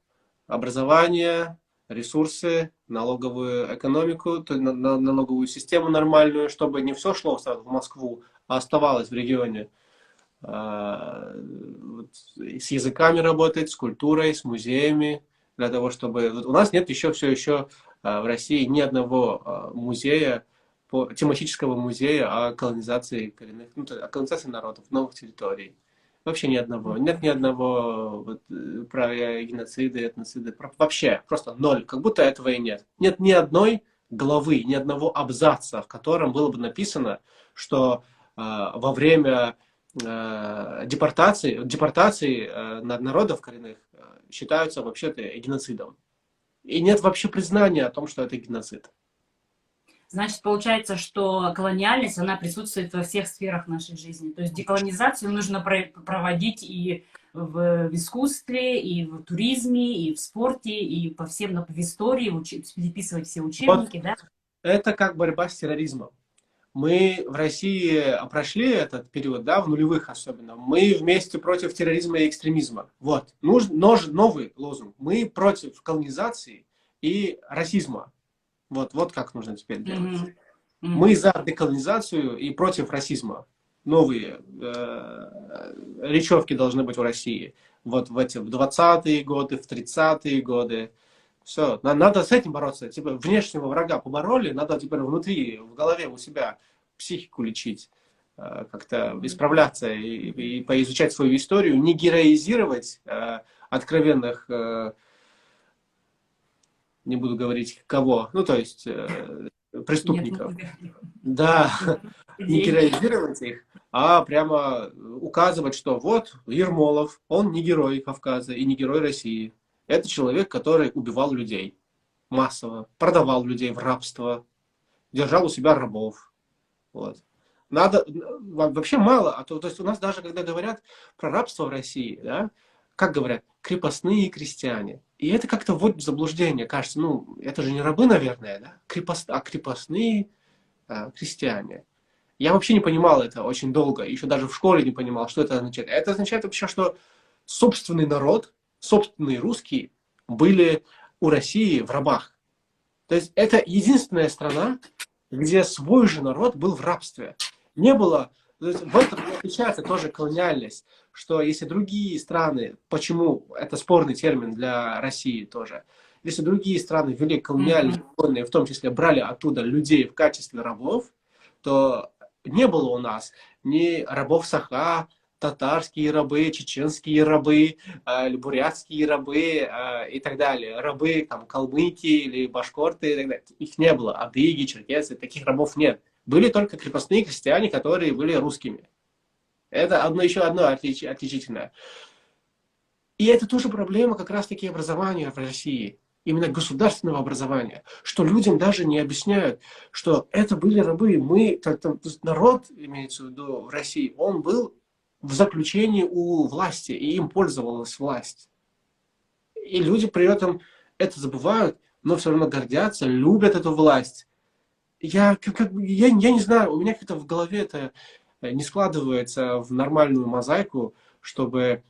образование, ресурсы, налоговую экономику, то, налоговую систему нормальную, чтобы не все шло сразу в Москву, а оставалось в регионе. Вот, с языками работать, с культурой, с музеями, для того, чтобы... Вот у нас нет еще все еще в России ни одного музея, тематического музея о колонизации коренных, ну, о колонизации народов, новых территорий. Вообще ни одного. Нет ни одного вот, про геноциды, этноциды. Вообще, просто ноль. Как будто этого и нет. Нет ни одной главы, ни одного абзаца, в котором было бы написано, что во время депортации народов коренных считаются вообще-то геноцидом. И нет вообще признания о том, что это геноцид. Значит, получается, что колониальность, она присутствует во всех сферах нашей жизни. То есть деколонизацию нужно проводить и в искусстве, и в туризме, и в спорте, и по всем, в истории, переписывать все учебники, Вот да? это как борьба с терроризмом. Мы в России прошли этот период, да, в нулевых особенно. Мы вместе против терроризма и экстремизма. Вот. Новый лозунг. Мы против колонизации и расизма. Вот как нужно теперь делать. Мы за деколонизацию и против расизма. Новые речевки должны быть в России. Вот в 20-е годы, в 30-е годы. Все, надо с этим бороться. Типа внешнего врага побороли, надо теперь внутри, в голове у себя психику лечить, как-то исправляться и поизучать свою историю, не героизировать откровенных, не буду говорить кого, ну то есть преступников. Да, не героизировать их, а прямо указывать, что вот Ермолов, он не герой Кавказа и не герой России. Это человек, который убивал людей массово, продавал людей в рабство, держал у себя рабов. Вот. Надо, вообще мало, то есть у нас даже, когда говорят про рабство в России, да, как говорят, крепостные крестьяне. И это как-то вводит в заблуждение. Кажется, ну, это же не рабы, наверное, да? А крепостные крестьяне. Я вообще не понимал это очень долго, еще даже в школе не понимал, что это означает. Это означает вообще, что собственный народ, собственные русские были у России в рабах. То есть это единственная страна, где свой же народ был в рабстве. Не было, то есть в этом отличается тоже колониальность, что если другие страны, почему это спорный термин для России тоже, если другие страны вели колониальные войны, в том числе брали оттуда людей в качестве рабов, то не было у нас ни рабов Саха, татарские рабы, чеченские рабы, бурятские рабы и так далее. Рабы там, калмыки или башкорты и так далее. Их не было. Адыги, черкесы, таких рабов нет. Были только крепостные крестьяне, которые были русскими. Это еще одно отличительное. И это тоже проблема как раз-таки образования в России. Именно государственного образования. Что людям даже не объясняют, что это были рабы. Народ, имеется в виду в России, он был в заключении у власти, и им пользовалась власть. И люди при этом это забывают, но все равно гордятся, любят эту власть. Я не знаю, у меня как-то в голове это не складывается в нормальную мозаику, чтобы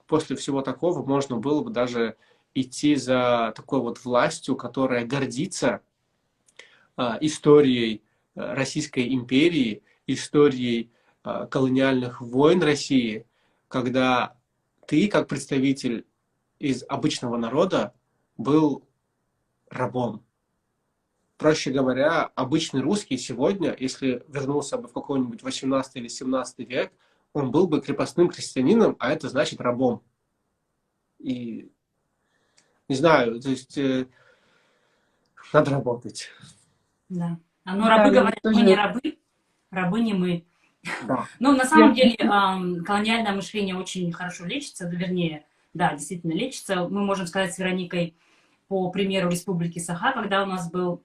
после всего такого можно было бы даже идти за такой вот властью, которая гордится историей Российской империи, историей колониальных войн России, когда ты, как представитель из обычного народа, был рабом. Проще говоря, обычный русский сегодня, если вернулся бы в какой-нибудь 18 или 17 век, он был бы крепостным крестьянином, а это значит рабом. И не знаю, то есть надо работать. Да. Но рабы говорят, мы не рабы, рабы не мы. Да. Ну, на самом деле, колониальное мышление очень хорошо лечится, вернее, да, действительно лечится. Мы можем сказать с Вероникой по примеру Республики Саха, когда у нас был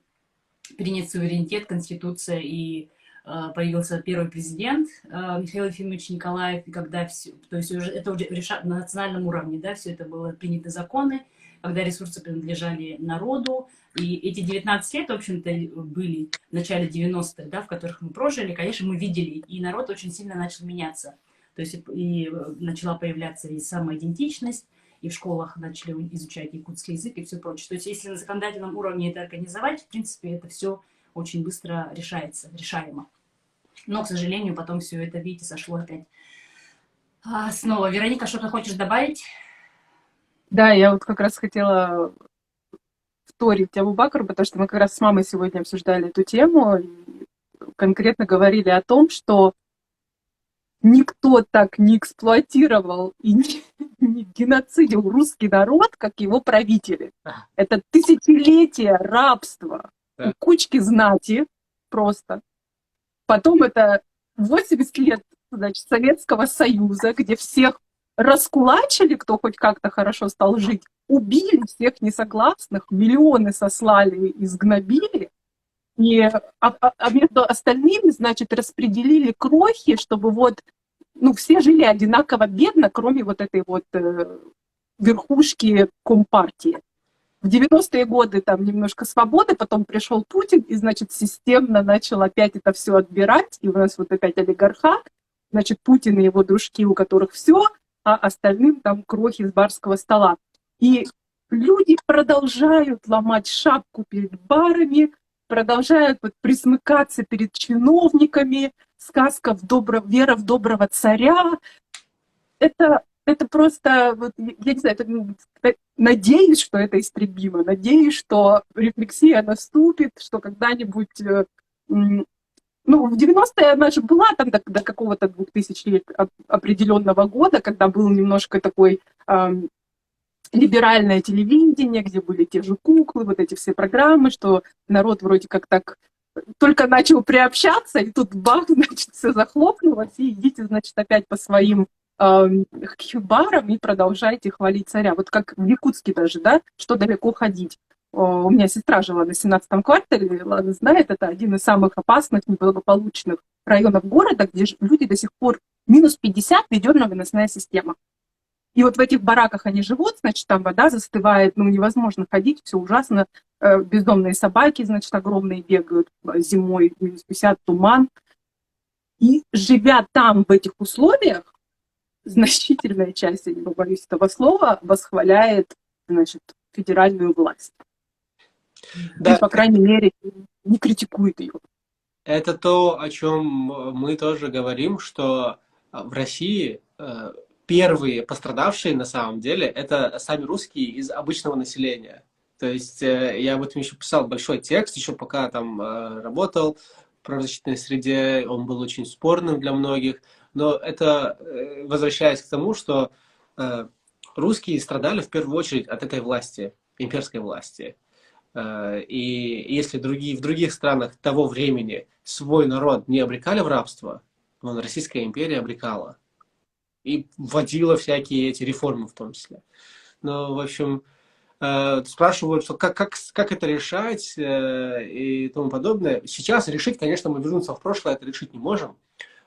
принят суверенитет, конституция, и появился первый президент Михаил Ефимович Николаев, и когда все, то есть уже, это уже на национальном уровне, да, все это было приняты законы, когда ресурсы принадлежали народу. И эти 19 лет, в общем-то, были в начале 90-х, да, в которых мы прожили, конечно, мы видели, и народ очень сильно начал меняться. То есть и начала появляться и самоидентичность, и в школах начали изучать якутский язык и все прочее. То есть если на законодательном уровне это организовать, в принципе, это все очень быстро решаемо. Но, к сожалению, потом все это, видите, сошло опять снова. Вероника, что ты хочешь добавить? Да, я вот как раз хотела вторить Абубакру, потому что мы как раз с мамой сегодня обсуждали эту тему и конкретно говорили о том, что никто так не эксплуатировал и не геноцидил русский народ, как его правители. Это тысячелетия рабства, Да. кучки знати просто. Потом это 80 лет, значит, Советского Союза, где всех раскулачили, кто хоть как-то хорошо стал жить, убили всех несогласных, миллионы сослали и сгнобили, а между остальными, значит, распределили крохи, чтобы вот, ну, все жили одинаково бедно, кроме вот этой вот верхушки компартии. В 90-е годы там немножко свободы, потом пришел Путин и, значит, системно начал опять это все отбирать, и у нас вот опять олигархат, значит, Путин и его дружки, у которых все, а остальным там крохи с барского стола. И люди продолжают ломать шапку перед барами, продолжают вот присмыкаться перед чиновниками, сказка «Вера в доброго царя». Это просто, вот, я не знаю, надеюсь, что это истребимо, надеюсь, что рефлексия наступит, что когда-нибудь, ну, в 90-е она же была там до какого-то 2000 определенного года, когда был немножко такой либеральное телевидение, где были те же куклы, вот эти все программы, что народ вроде как так только начал приобщаться, и тут бах, значит, все захлопнулось, и идите, значит, опять по своим барам и продолжайте хвалить царя. Вот как в Якутске даже, да, что далеко ходить. У меня сестра жила на 17-м квартале, ладно, знает, это один из самых опасных, неблагополучных районов города, где люди до сих пор минус 50 ведерно-выносная система. И вот в этих бараках они живут, значит, там вода застывает, ну, невозможно ходить, все ужасно. Бездомные собаки, значит, огромные бегают зимой, минус 50, туман. И живя там, в этих условиях, значительная часть, я не побоюсь этого слова, восхваляет, значит, федеральную власть. Да. И, по крайней мере, не критикует ее. Это то, о чем мы тоже говорим, что в России первые пострадавшие на самом деле это сами русские из обычного населения. То есть я об этом еще писал большой текст, еще пока там работал в правозащитной среде, он был очень спорным для многих. Но это, возвращаясь к тому, что русские страдали в первую очередь от этой власти, имперской власти. И если в других странах того времени свой народ не обрекали в рабство, но Российская империя обрекала. И вводила всякие эти реформы в том числе. Но, в общем, спрашивают, что как это решать и тому подобное. Сейчас решить, конечно, мы вернуться в прошлое, это решить не можем.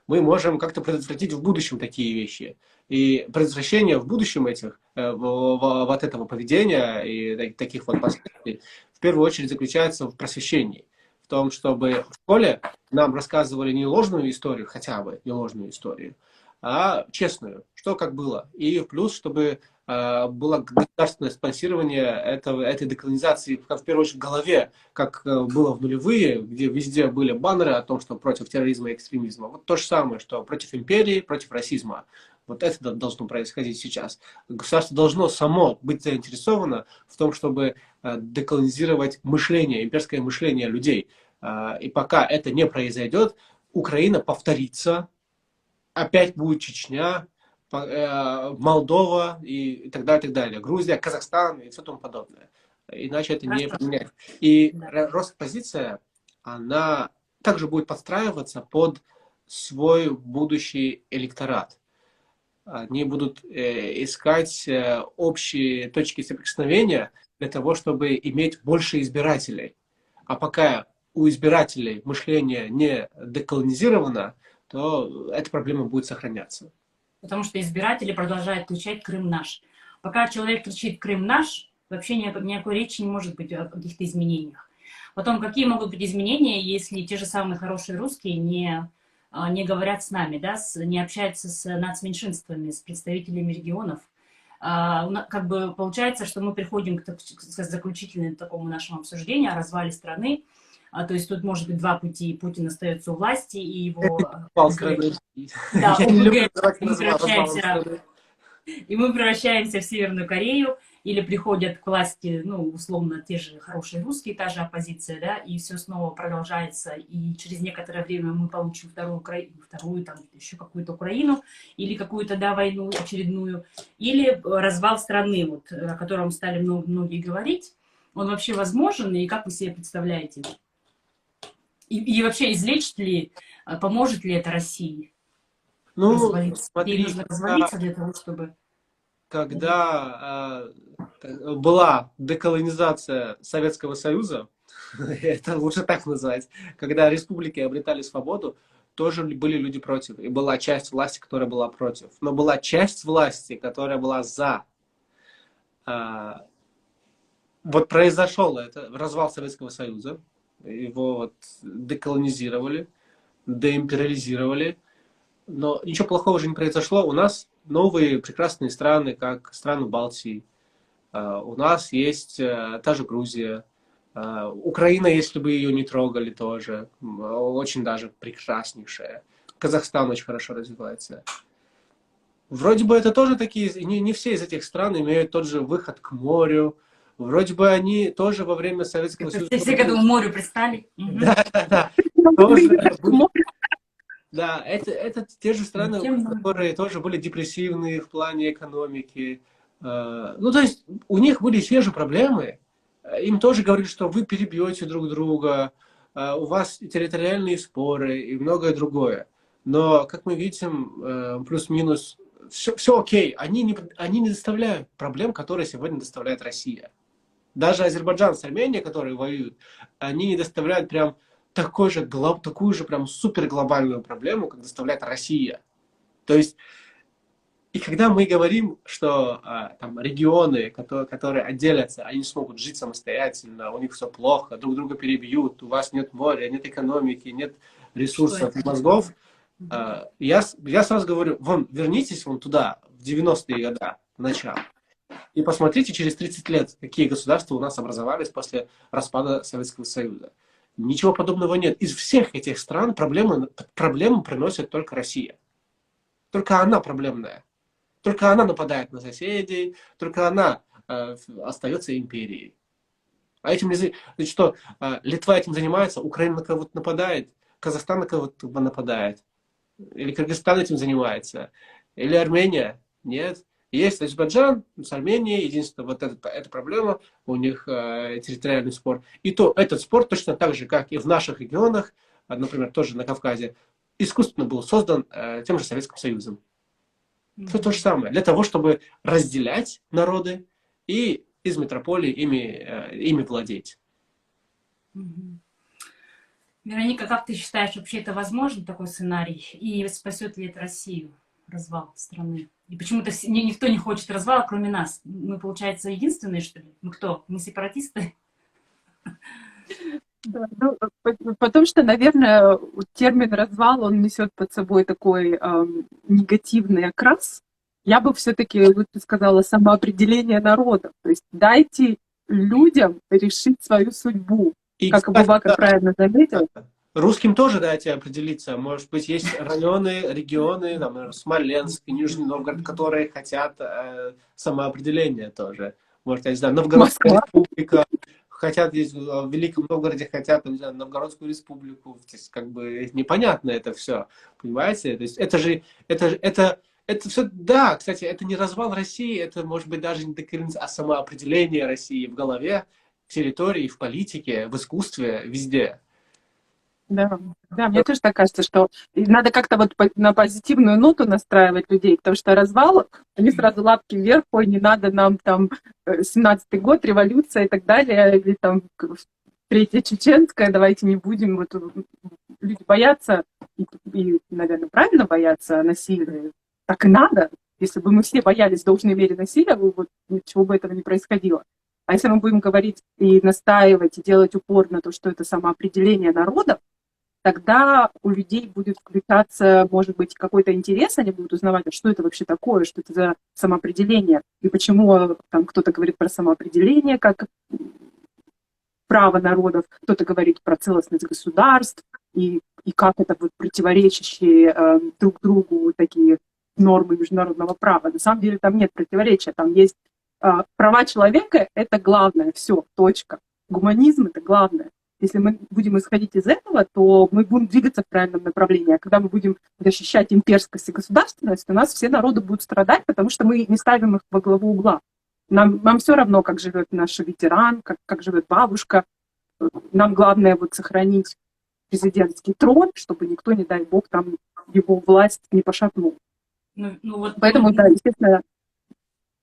Мы можем как-то предотвратить в будущем такие вещи. И предотвращение в будущем этих, вот этого поведения и таких вот последствий, в первую очередь заключается в просвещении. В том, чтобы в школе нам рассказывали не ложную историю, хотя бы не ложную историю, а честную, что как было. И плюс, чтобы было государственное спонсирование этой деколонизации, в первую очередь, в голове, как было в нулевые, где везде были баннеры о том, что против терроризма и экстремизма. Вот то же самое, что против империи, против расизма. Вот это должно происходить сейчас. Государство должно само быть заинтересовано в том, чтобы деколонизировать мышление, имперское мышление людей. И пока это не произойдет, Украина повторится, опять будет Чечня, Молдова и так далее, и так далее. Грузия, Казахстан и все тому подобное. Иначе это не поменять. И Роспозиция, она также будет подстраиваться под свой будущий электорат. Они будут искать общие точки соприкосновения для того, чтобы иметь больше избирателей. А пока у избирателей мышление не деколонизировано, то эта проблема будет сохраняться. Потому что избиратели продолжают кричать «Крым наш». Пока человек кричит «Крым наш», вообще никакой речи не может быть о каких-то изменениях. Потом, какие могут быть изменения, если те же самые хорошие русские не говорят с нами, да, не общаются с нацменьшинствами, с представителями регионов. Как бы получается, что мы приходим к заключительному такому нашему обсуждению о развале страны. То есть тут может быть два пути. Путин остается у власти, и его да, ОПГ, мы превращаемся в Северную Корею, или приходят к власти, ну, условно, те же хорошие русские, та же оппозиция, да, и все снова продолжается, и через некоторое время мы получим вторую там, еще какую-то Украину, или какую-то, да, войну очередную, или развал страны, вот, о котором стали многие говорить. Он вообще возможен, и как вы себе представляете? И вообще излечит ли, поможет ли это России? Ну, смотри, ей нужно развалиться для того, чтобы... Когда была деколонизация Советского Союза, это лучше так назвать, когда республики обретали свободу, тоже были люди против. И была часть власти, которая была против. Но была часть власти, которая была за. Вот произошел это развал Советского Союза. Его вот деколонизировали, деимпериализировали. Но ничего плохого же не произошло. У нас новые прекрасные страны, как страны Балтии. У нас есть та же Грузия. Украина, если бы ее не трогали, тоже очень даже прекраснейшая. Казахстан очень хорошо развивается. Вроде бы это тоже такие, не все из этих стран имеют тот же выход к морю. Вроде бы они тоже во время Советского Союза... Все к этому морю пристали. Да. Да, это те же страны, которые тоже были депрессивные в плане экономики. Ну, то есть у них были те же проблемы. Им тоже говорили, что вы перебьете друг друга, у вас территориальные споры и многое другое. Но, как мы видим, плюс-минус, все окей. Они не доставляют проблем, которые сегодня доставляет Россия. Даже Азербайджан с Арменией, которые воюют, они не доставляют прям такую же прям суперглобальную проблему, как доставляет Россия. То есть, и когда мы говорим, что там регионы, которые отделятся, они смогут жить самостоятельно, у них все плохо, друг друга перебьют, у вас нет моря, нет экономики, нет ресурсов, мозгов, я сразу говорю, вернитесь вон туда, в 90-е годы, в начало, и посмотрите через 30 лет, какие государства у нас образовались после распада Советского Союза. Ничего подобного нет. Из всех этих стран проблему приносит только Россия. Только она проблемная. Только она нападает на соседей, только она остается империей. А этим значит, что Литва этим занимается, Украина на кого-то нападает, Казахстан на кого-то нападает, или Кыргызстан этим занимается, или Армения? Нет. Есть Азербайджан с Арменией, единственное, вот эта проблема, у них территориальный спор. И то этот спор точно так же, как и в наших регионах, например, тоже на Кавказе, искусственно был создан тем же Советским Союзом. Все то же самое. Для того, чтобы разделять народы и из метрополии ими владеть. Вероника, как ты считаешь, вообще это возможно, такой сценарий? И спасет ли это Россию, развал страны? И почему-то никто не хочет развала, кроме нас. Мы, получается, единственные, что ли? Мы кто? Мы сепаратисты? Да, ну, потому что, наверное, термин «развал», он несет под собой такой негативный окрас. Я бы все-таки лучше сказала самоопределение народа. То есть дайте людям решить свою судьбу. И, как Абубакр правильно заметил. Русским тоже дайте определиться. Может быть, есть районы, регионы, там, например, Смоленск, Нижний Новгород, которые хотят самоопределения тоже. Может, я не знаю, Новгородская республика, хотят здесь в Великом Новгороде, хотят, не знаю, Новгородскую республику. То есть, как бы непонятно это все. Понимаете? То есть это все, да, кстати, это не развал России, это, может быть, даже не деколонизация, а самоопределение России в голове, в территории, в политике, в искусстве, везде. Да, мне тоже так кажется, что надо как-то вот на позитивную ноту настраивать людей, потому что развал, они сразу лапки вверх, ой, не надо нам там 17-й год, революция и так далее, или там Третья Чеченская, давайте не будем, вот люди боятся, и, наверное, правильно боятся насилия, так и надо, если бы мы все боялись в должной мере насилия, вот ничего бы этого не происходило. А если мы будем говорить и настаивать, и делать упор на то, что это самоопределение народов, тогда у людей будет включаться, может быть, какой-то интерес, они будут узнавать, а что это вообще такое, что это за самоопределение, и почему там кто-то говорит про самоопределение как право народов, кто-то говорит про целостность государств, и как это вот противоречащие друг другу такие нормы международного права. На самом деле там нет противоречия, там есть права человека, это главное, все, точка. Гуманизм — это главное. Если мы будем исходить из этого, то мы будем двигаться в правильном направлении. А когда мы будем защищать имперскость и государственность, у нас все народы будут страдать, потому что мы не ставим их во главу угла. Нам все равно, как живет наш ветеран, как живет бабушка. Нам главное вот сохранить президентский трон, чтобы никто, не дай бог, там его власть не пошатнул. Поэтому, да, естественно,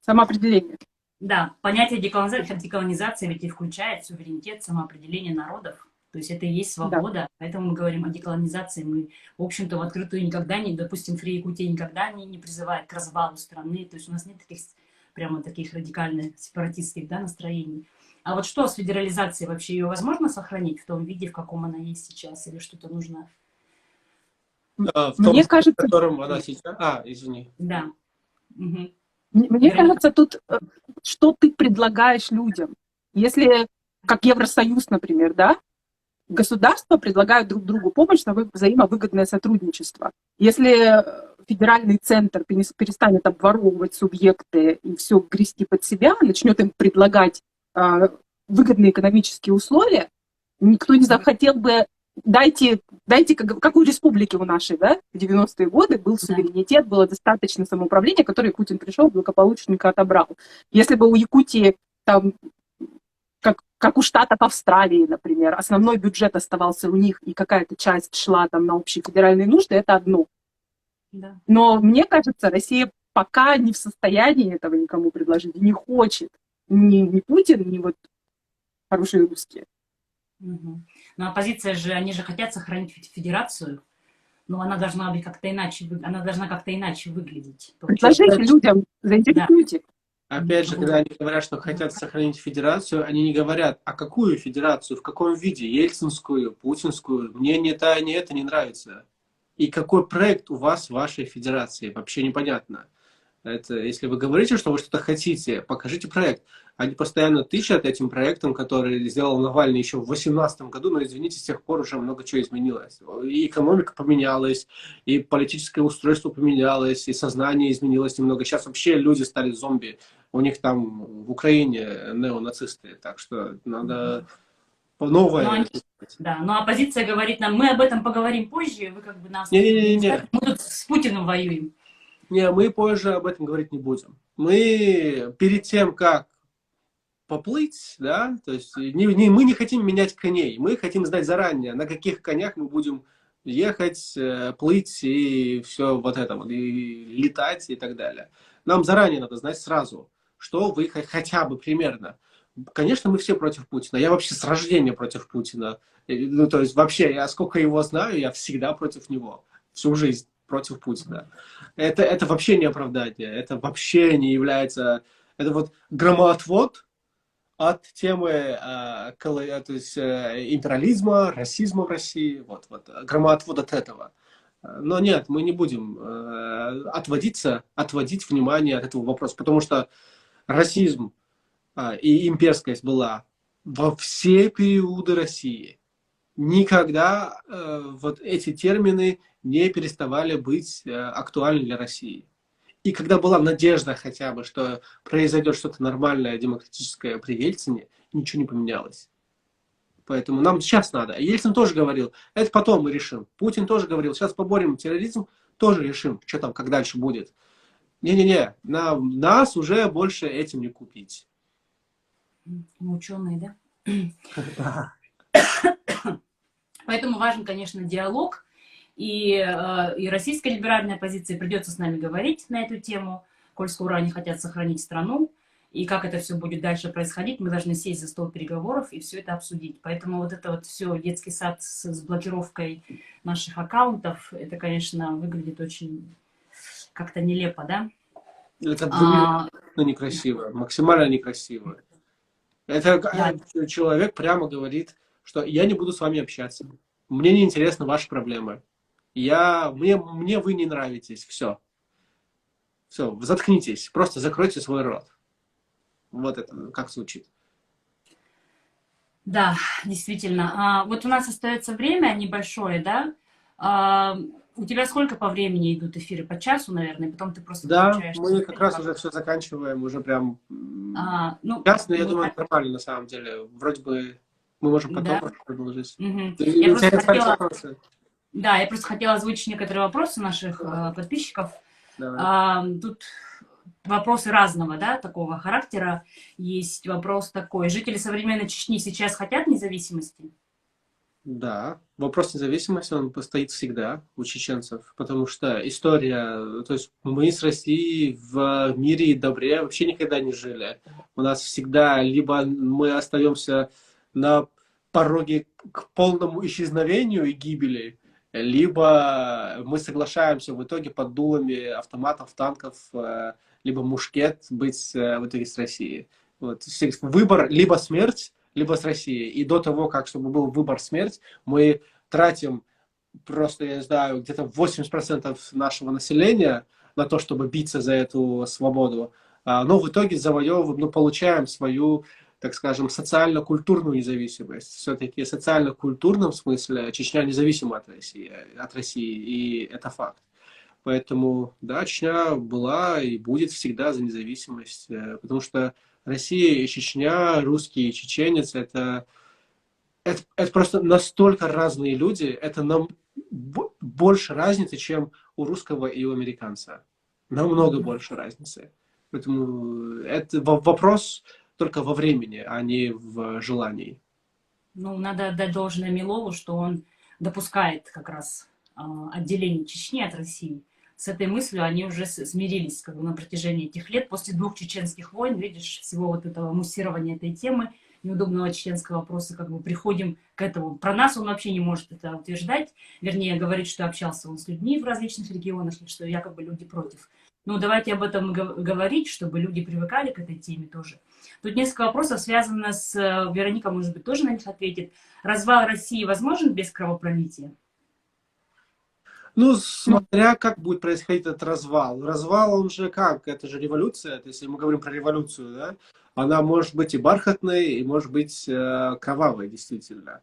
самоопределение. Да, понятие деколонизации ведь и включает суверенитет, самоопределение народов. То есть это и есть свобода. Да. Поэтому мы говорим о деколонизации. Мы, в общем-то, в открытую никогда не, допустим, Фри Якутия никогда не призывает к развалу страны. То есть у нас нет таких радикальных сепаратистских, да, настроений. А вот что с федерализацией вообще? Ее возможно сохранить в том виде, в каком она есть сейчас? Или что-то нужно? Мне кажется... В котором она сейчас... извини. Да. Угу. Мне кажется, тут что ты предлагаешь людям? Если, как Евросоюз, например, да, государства предлагают друг другу помощь на взаимовыгодное сотрудничество. Если федеральный центр перестанет обворовывать субъекты и все грести под себя, начнет им предлагать выгодные экономические условия, никто не захотел бы... Дайте, как у республики у нашей, да, в 90-е годы был суверенитет, было достаточно самоуправления, которое Путин пришел, благополучненько отобрал. Если бы у Якутии, там, как у штатов Австралии, например, основной бюджет оставался у них, и какая-то часть шла там на общие федеральные нужды, это одно. Да. Но мне кажется, Россия пока не в состоянии этого никому предложить, не хочет. Ни Путин, ни вот хорошие русские. Угу. Но оппозиция же, они же хотят сохранить федерацию, но она должна быть как-то иначе, выглядеть. Предложите людям, заинтересуйте. Да. Опять же, когда они говорят, что хотят сохранить федерацию, они не говорят, а какую федерацию, в каком виде, ельцинскую, путинскую, мне ни это не нравится. И какой проект у вас в вашей федерации, вообще непонятно. Это, если вы говорите, что вы что-то хотите, покажите проект. Они постоянно тычат этим проектом, который сделал Навальный еще в 2018 году, но, извините, с тех пор уже много чего изменилось. И экономика поменялась, и политическое устройство поменялось, и сознание изменилось немного. Сейчас вообще люди стали зомби. У них там в Украине неонацисты, так что надо новое. Да, но оппозиция говорит нам, мы об этом поговорим позже, вы как бы нас... Не. Мы тут с Путиным воюем. Не, мы позже об этом говорить не будем. Мы перед тем, как поплыть, да, то есть мы не хотим менять коней, мы хотим знать заранее, на каких конях мы будем ехать, плыть и все вот это вот, и летать и так далее. Нам заранее надо знать сразу, что вы хотя бы примерно. Конечно, мы все против Путина. Я вообще с рождения против Путина. Ну, то есть вообще, я сколько его знаю, я всегда против него. Всю жизнь против Путина. Это вообще не оправдание. Это вообще не является... Это вот громоотвод от темы то есть, империализма, расизма в России. Вот, громоотвод от этого. Но нет, мы не будем отводить внимание от этого вопроса, потому что расизм и имперскость была во все периоды России. Никогда вот эти термины не переставали быть актуальны для России. И когда была надежда хотя бы, что произойдет что-то нормальное, демократическое при Ельцине, ничего не поменялось. Поэтому нам сейчас надо. Ельцин тоже говорил, это потом мы решим. Путин тоже говорил, сейчас поборем терроризм, тоже решим, что там, как дальше будет. Не-не-не, нас уже больше этим не купить. Мы ученые, да? Поэтому важен, конечно, диалог. И российской либеральной оппозиции придется с нами говорить на эту тему, коль скоро они хотят сохранить страну. И как это все будет дальше происходить, мы должны сесть за стол переговоров и все это обсудить. Поэтому вот это вот все, детский сад с блокировкой наших аккаунтов, это, конечно, выглядит очень как-то нелепо, да? Это некрасиво, максимально некрасиво. Это Да, человек прямо говорит, что я не буду с вами общаться. Мне не интересны ваши проблемы. Мне вы не нравитесь. Все. Все, заткнитесь. Просто закройте свой рот. Вот это как звучит. да, действительно. Вот у нас остается время небольшое, да? А, у тебя сколько по времени идут эфиры? По часу, наверное, и потом ты просто Да, выключаешься, мы да, как или раз как? уже все заканчиваем, уже прям Ну, ясно, я вот, думаю, нормально на самом деле. Вроде бы мы можем потом да. продолжить. Мгм. Я Или у просто тебя есть какие хотела, вопросы? да, я просто хотела озвучить некоторые вопросы наших Давай. подписчиков. Давай. Тут вопросы разного, да, такого характера. Есть вопрос такой. Жители современной Чечни сейчас хотят независимости? Да, вопрос независимости, он стоит всегда у чеченцев, потому что история, то есть мы с Россией в мире и добре вообще никогда не жили. У нас всегда либо мы остаемся на пороге к полному исчезновению и гибели, либо мы соглашаемся в итоге под дулами автоматов, танков, либо мушкет быть в итоге с Россией. Вот. Выбор либо смерть, либо с Россией. И до того, как чтобы был выбор смерть, мы тратим просто, я не знаю, где-то 80% нашего населения на то, чтобы биться за эту свободу. Но в итоге завоевываем, ну, получаем свою, так скажем, социально-культурную независимость. Все-таки в социально-культурном смысле Чечня независима от России, и это факт. Поэтому, да, Чечня была и будет всегда за независимость, потому что Россия и Чечня, русский и чеченец, это просто настолько разные люди, это нам больше разницы, чем у русского и у американца. Намного Мгм. больше разницы. Поэтому это вопрос только во времени, а не в желании. Ну, надо отдать должное Милову, что он допускает как раз отделение Чечни от России. С этой мыслью они уже смирились как бы на протяжении этих лет. После 2 чеченских войн, видишь, всего вот этого муссирования этой темы, неудобного чеченского вопроса, как бы приходим к этому. Про нас он вообще не может это утверждать, вернее, говорит, что общался он с людьми в различных регионах, и что якобы люди против. Ну, давайте об этом говорить, чтобы люди привыкали к этой теме тоже. Тут несколько вопросов связано с... Вероника, может быть, тоже на них ответит. Развал России возможен без кровопролития? Ну, смотря как будет происходить этот развал. Развал, он же как? Это же революция. То есть, если мы говорим про революцию, да, она может быть и бархатной, и может быть кровавой, действительно.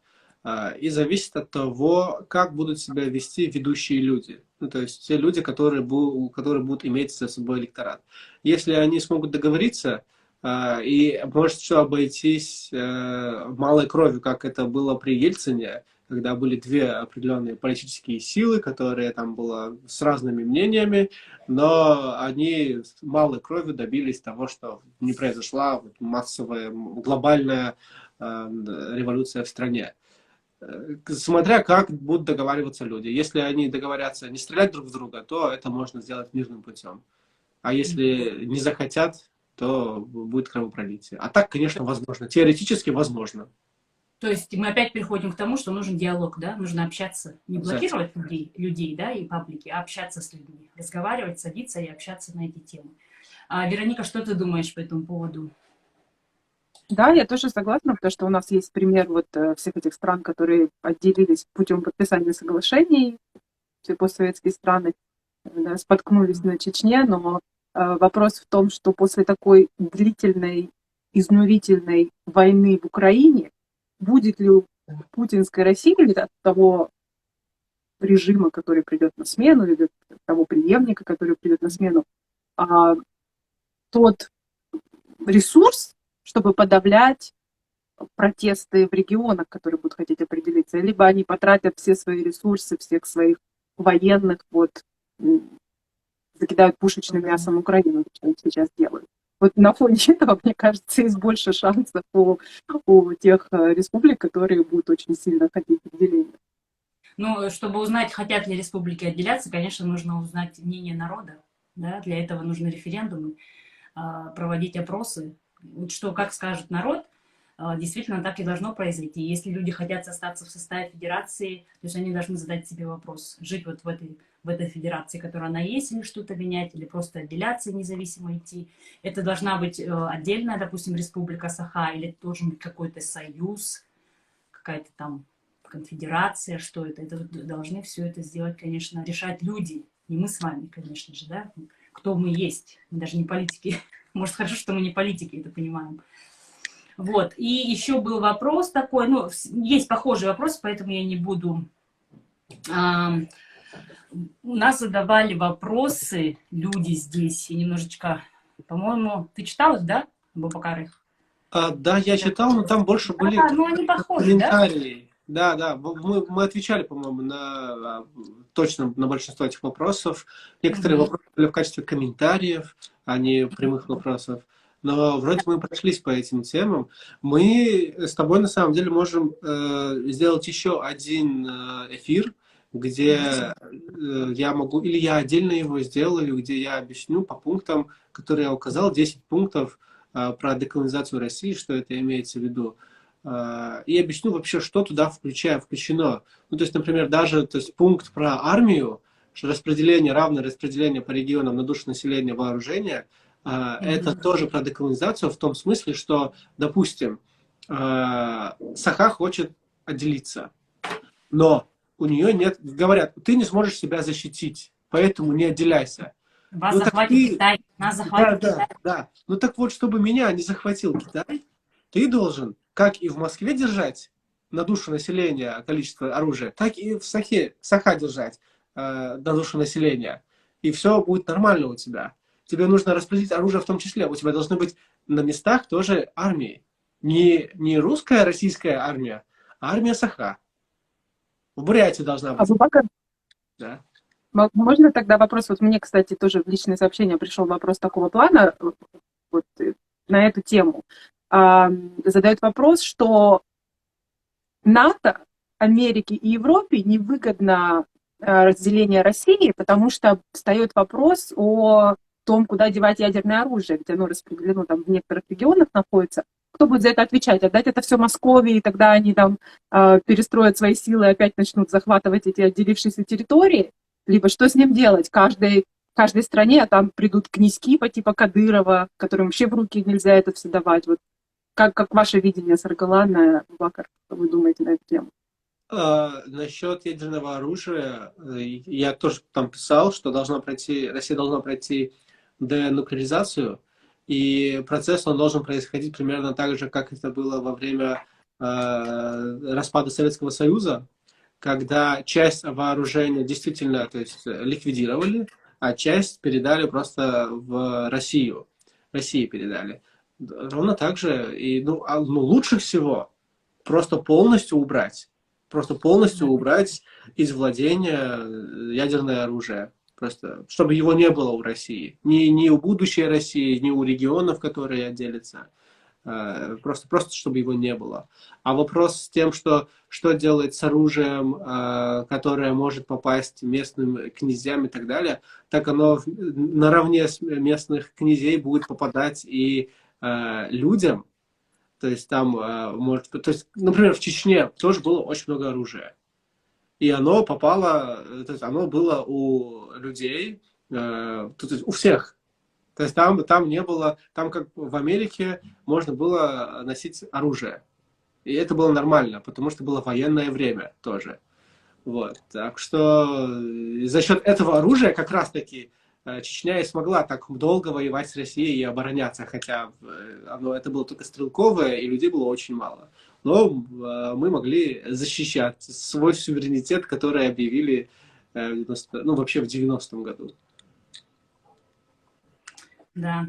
И зависит от того, как будут себя вести ведущие люди. Ну, то есть, те люди, которые будут иметь за собой электорат. Если они смогут договориться, и может все обойтись малой кровью, как это было при Ельцине, когда были две определенные политические силы, которые там было с разными мнениями, но они с малой кровью добились того, что не произошла массовая, глобальная революция в стране. Смотря как будут договариваться люди. Если они договорятся не стрелять друг в друга, то это можно сделать мирным путем. А если не захотят, то будет кровопролитие. А так, конечно, возможно. Теоретически возможно. То есть мы опять приходим к тому, что нужен диалог, да, нужно общаться, не Обязательно. блокировать людей, да, и паблики, а общаться с людьми, разговаривать, садиться и общаться на эти темы. Вероника, что ты думаешь по этому поводу? Да, я тоже согласна, потому что у нас есть пример вот всех этих стран, которые отделились путем подписания соглашений, все постсоветские страны, да, споткнулись на Чечне, но вопрос в том, что после такой длительной, изнурительной войны в Украине будет ли у путинской России или от того режима, который придет на смену, или от того преемника, который придет на смену, а, тот ресурс, чтобы подавлять протесты в регионах, которые будут хотеть определиться, либо они потратят все свои ресурсы, всех своих военных, вот, закидают пушечным мясом Украину, что они сейчас делают. Вот на фоне этого, мне кажется, есть больше шансов у тех республик, которые будут очень сильно хотеть отделения. Ну, чтобы узнать, хотят ли республики отделяться, конечно, нужно узнать мнение народа. Да? Для этого нужны референдумы, проводить опросы. Вот что, как скажет народ, действительно так и должно произойти. Если люди хотят остаться в составе федерации, то есть они должны задать себе вопрос, жить вот в этой в этой федерации, которая она есть, или что-то менять, или просто отделяться, независимо идти. Это должна быть отдельная, допустим, республика Саха, или должен быть какой-то союз, какая-то там конфедерация, что это. Это должны все это сделать, конечно, решать люди, не мы с вами, конечно же, да, кто мы есть, мы даже не политики. Может, хорошо, что мы не политики, это понимаем. Вот, и еще был вопрос такой, ну, есть похожий вопрос, поэтому я не буду... У нас задавали вопросы люди здесь, и немножечко, по-моему, ты читал их, да, Абубакар? Да, я читал, но там больше были Ну они похожи, да? комментарии. Да, да, мы отвечали, по-моему, точно на большинство этих вопросов. Некоторые вопросы были в качестве комментариев, а не прямых вопросов. Но вроде мы прошлись по этим темам. Мы с тобой, на самом деле, можем сделать еще один эфир, где я могу, или я отдельно его сделаю, где я объясню по пунктам, которые я указал, 10 пунктов про деколонизацию России, что это имеется в виду. И объясню вообще, что туда включено. Ну, то есть, например, даже пункт про армию, что распределение, равное распределение по регионам на душу населения вооружения, это тоже про деколонизацию в том смысле, что, допустим, Саха хочет отделиться, но у нее нет, говорят, ты не сможешь себя защитить, поэтому не отделяйся. Вас Ну, захватит Китай, нас захватит да, Китай. да. Ну так вот, чтобы меня не захватил Китай, ты должен, как и в Москве держать на душу населения количество оружия, так и в Саха держать на душу населения. И все будет нормально у тебя. Тебе нужно распределить оружие в том числе. У тебя должны быть на местах тоже армии. Не русская, российская армия, а армия Саха. В Бурятии должна быть. Абубакар, Да. можно тогда вопрос? Вот мне, кстати, тоже в личное сообщение пришел вопрос такого плана вот, на эту тему. Задают вопрос, что НАТО, Америке и Европе невыгодно разделение России, потому что встает вопрос о том, куда девать ядерное оружие, где оно распределено там в некоторых регионах находится. Кто будет за это отвечать? Отдать это все Москве, и тогда они там перестроят свои силы и опять начнут захватывать эти отделившиеся территории? Либо что с ним делать? Каждой стране, а там придут князьки по типа Кадырова, которым вообще в руки нельзя это все давать. Вот как ваше видение, Саргалана, Абубакар, что вы думаете на эту тему? Насчет ядерного оружия, я тоже там писал, что Россия должна пройти денуклеаризацию, и процесс он должен происходить примерно так же, как это было во время распада Советского Союза, когда часть вооружения действительно, то есть, ликвидировали, а часть передали просто в Россию. России передали. Ровно так же. И, лучше всего просто полностью убрать из владения ядерное оружие. Просто, чтобы его не было у России. Ни у будущей России, ни у регионов, которые отделятся. Просто чтобы его не было. А вопрос с тем, что делать с оружием, которое может попасть местным князьям и так далее, так оно наравне с местных князей будет попадать и людям. То есть там например, в Чечне тоже было очень много оружия. И оно попало, то есть оно было у людей, то есть у всех. То есть там не было, там как в Америке можно было носить оружие. И это было нормально, потому что было военное время тоже. Вот. Так что за счет этого оружия как раз-таки Чечня и смогла так долго воевать с Россией и обороняться, хотя это было только стрелковое, и людей было очень мало. Но мы могли защищать свой суверенитет, который объявили вообще в 90-м году. Да,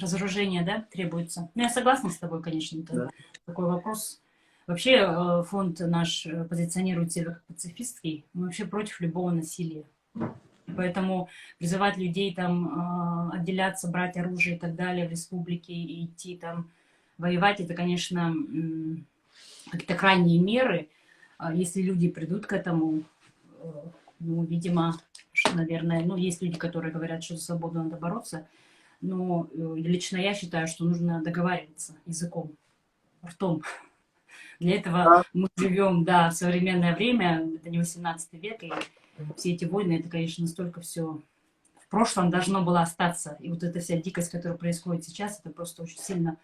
разоружение, да, требуется. Ну, я согласна с тобой, конечно, это такой вопрос. Вообще фонд наш позиционирует себя как пацифистский, мы вообще против любого насилия. Поэтому призывать людей там отделяться, брать оружие и так далее в республике и идти там воевать, это, конечно, какие-то крайние меры. Если люди придут к этому, видимо, наверное, есть люди, которые говорят, что за свободу надо бороться, но лично я считаю, что нужно договариваться языком, ртом. Для этого мы живем, в современное время, это не 18 век, и все эти войны, это, конечно, настолько все в прошлом должно было остаться. И вот эта вся дикость, которая происходит сейчас, это просто очень сильно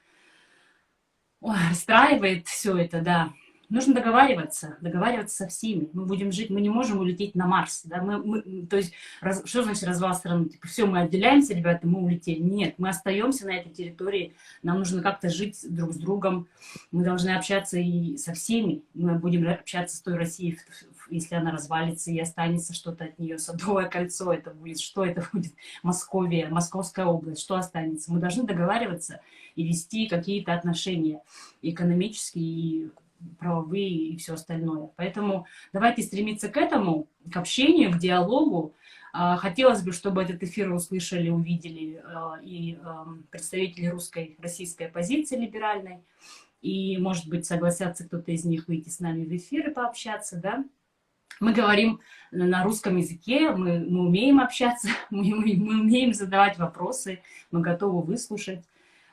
расстраивает все это, да. Нужно договариваться со всеми. Мы будем жить, мы не можем улететь на Марс. Да? То есть, что значит развал страны? Типа, все, мы отделяемся, ребята, мы улетели. Нет, мы остаемся на этой территории. Нам нужно как-то жить друг с другом. Мы должны общаться и со всеми. Мы будем общаться с той Россией, если она развалится и останется что-то от нее. Садовое кольцо это будет, что это будет? Московия, Московская область, что останется? Мы должны договариваться и вести какие-то отношения экономические и правовые и все остальное. Поэтому давайте стремиться к этому, к общению, к диалогу. Хотелось бы, чтобы этот эфир услышали, увидели и представители российской оппозиции либеральной. И, может быть, согласятся кто-то из них выйти с нами в эфир и пообщаться, да. Мы говорим на русском языке, мы умеем общаться, мы умеем задавать вопросы, мы готовы выслушать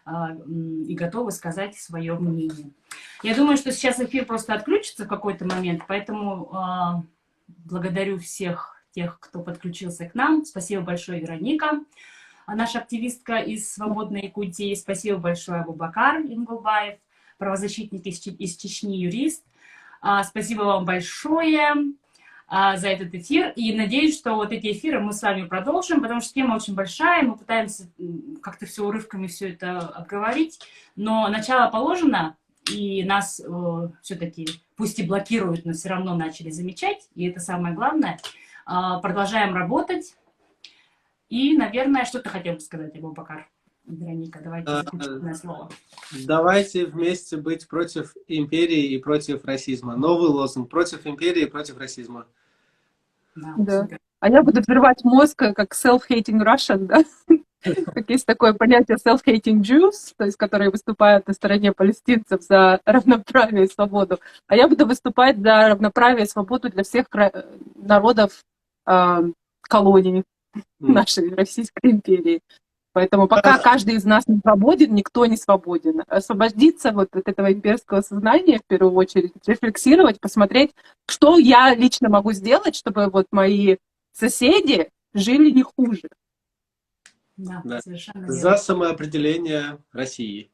и готовы сказать свое мнение. Я думаю, что сейчас эфир просто отключится в какой-то момент, поэтому благодарю всех тех, кто подключился к нам. Спасибо большое, Вероника, наша активистка из «Свободной Якутии». Спасибо большое, Абубакар Ингулбаев, правозащитник из Чечни, юрист. Спасибо вам большое за этот эфир. И надеюсь, что вот эти эфиры мы с вами продолжим, потому что тема очень большая, мы пытаемся как-то все урывками все это обговорить, но начало положено, и нас все-таки, пусть и блокируют, но все равно начали замечать, и это самое главное. Продолжаем работать. И, наверное, что ты хотел бы сказать, Абубакар? Вероника, давайте заключительное слово. Давайте вместе быть против империи и против расизма. Новый лозунг: против империи и против расизма. Да. А я буду взрывать мозг как self-hating Russian, да? Как есть такое понятие self-hating Jews, то есть которые выступают на стороне палестинцев за равноправие и свободу. А я буду выступать за равноправие и свободу для всех народов колонии нашей Российской империи. Поэтому пока каждый из нас не свободен, никто не свободен. Освободиться вот от этого имперского сознания, в первую очередь, рефлексировать, посмотреть, что я лично могу сделать, чтобы вот мои соседи жили не хуже. Да, Да. совершенно верно. За самоопределение России.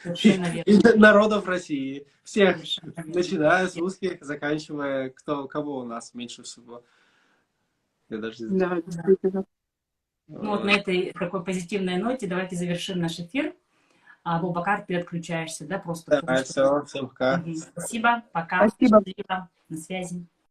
Совершенно верно. И народов России. Всех, Совершенно верно. начиная с русских, заканчивая кого у нас меньше всего. Я даже не знаю. Да, действительно. Ну вот на этой такой позитивной ноте давайте завершим наш эфир. Абубакар, ты отключаешься, да, просто. Давай, все, всем пока. Спасибо, пока. Спасибо. Счастливо. На связи.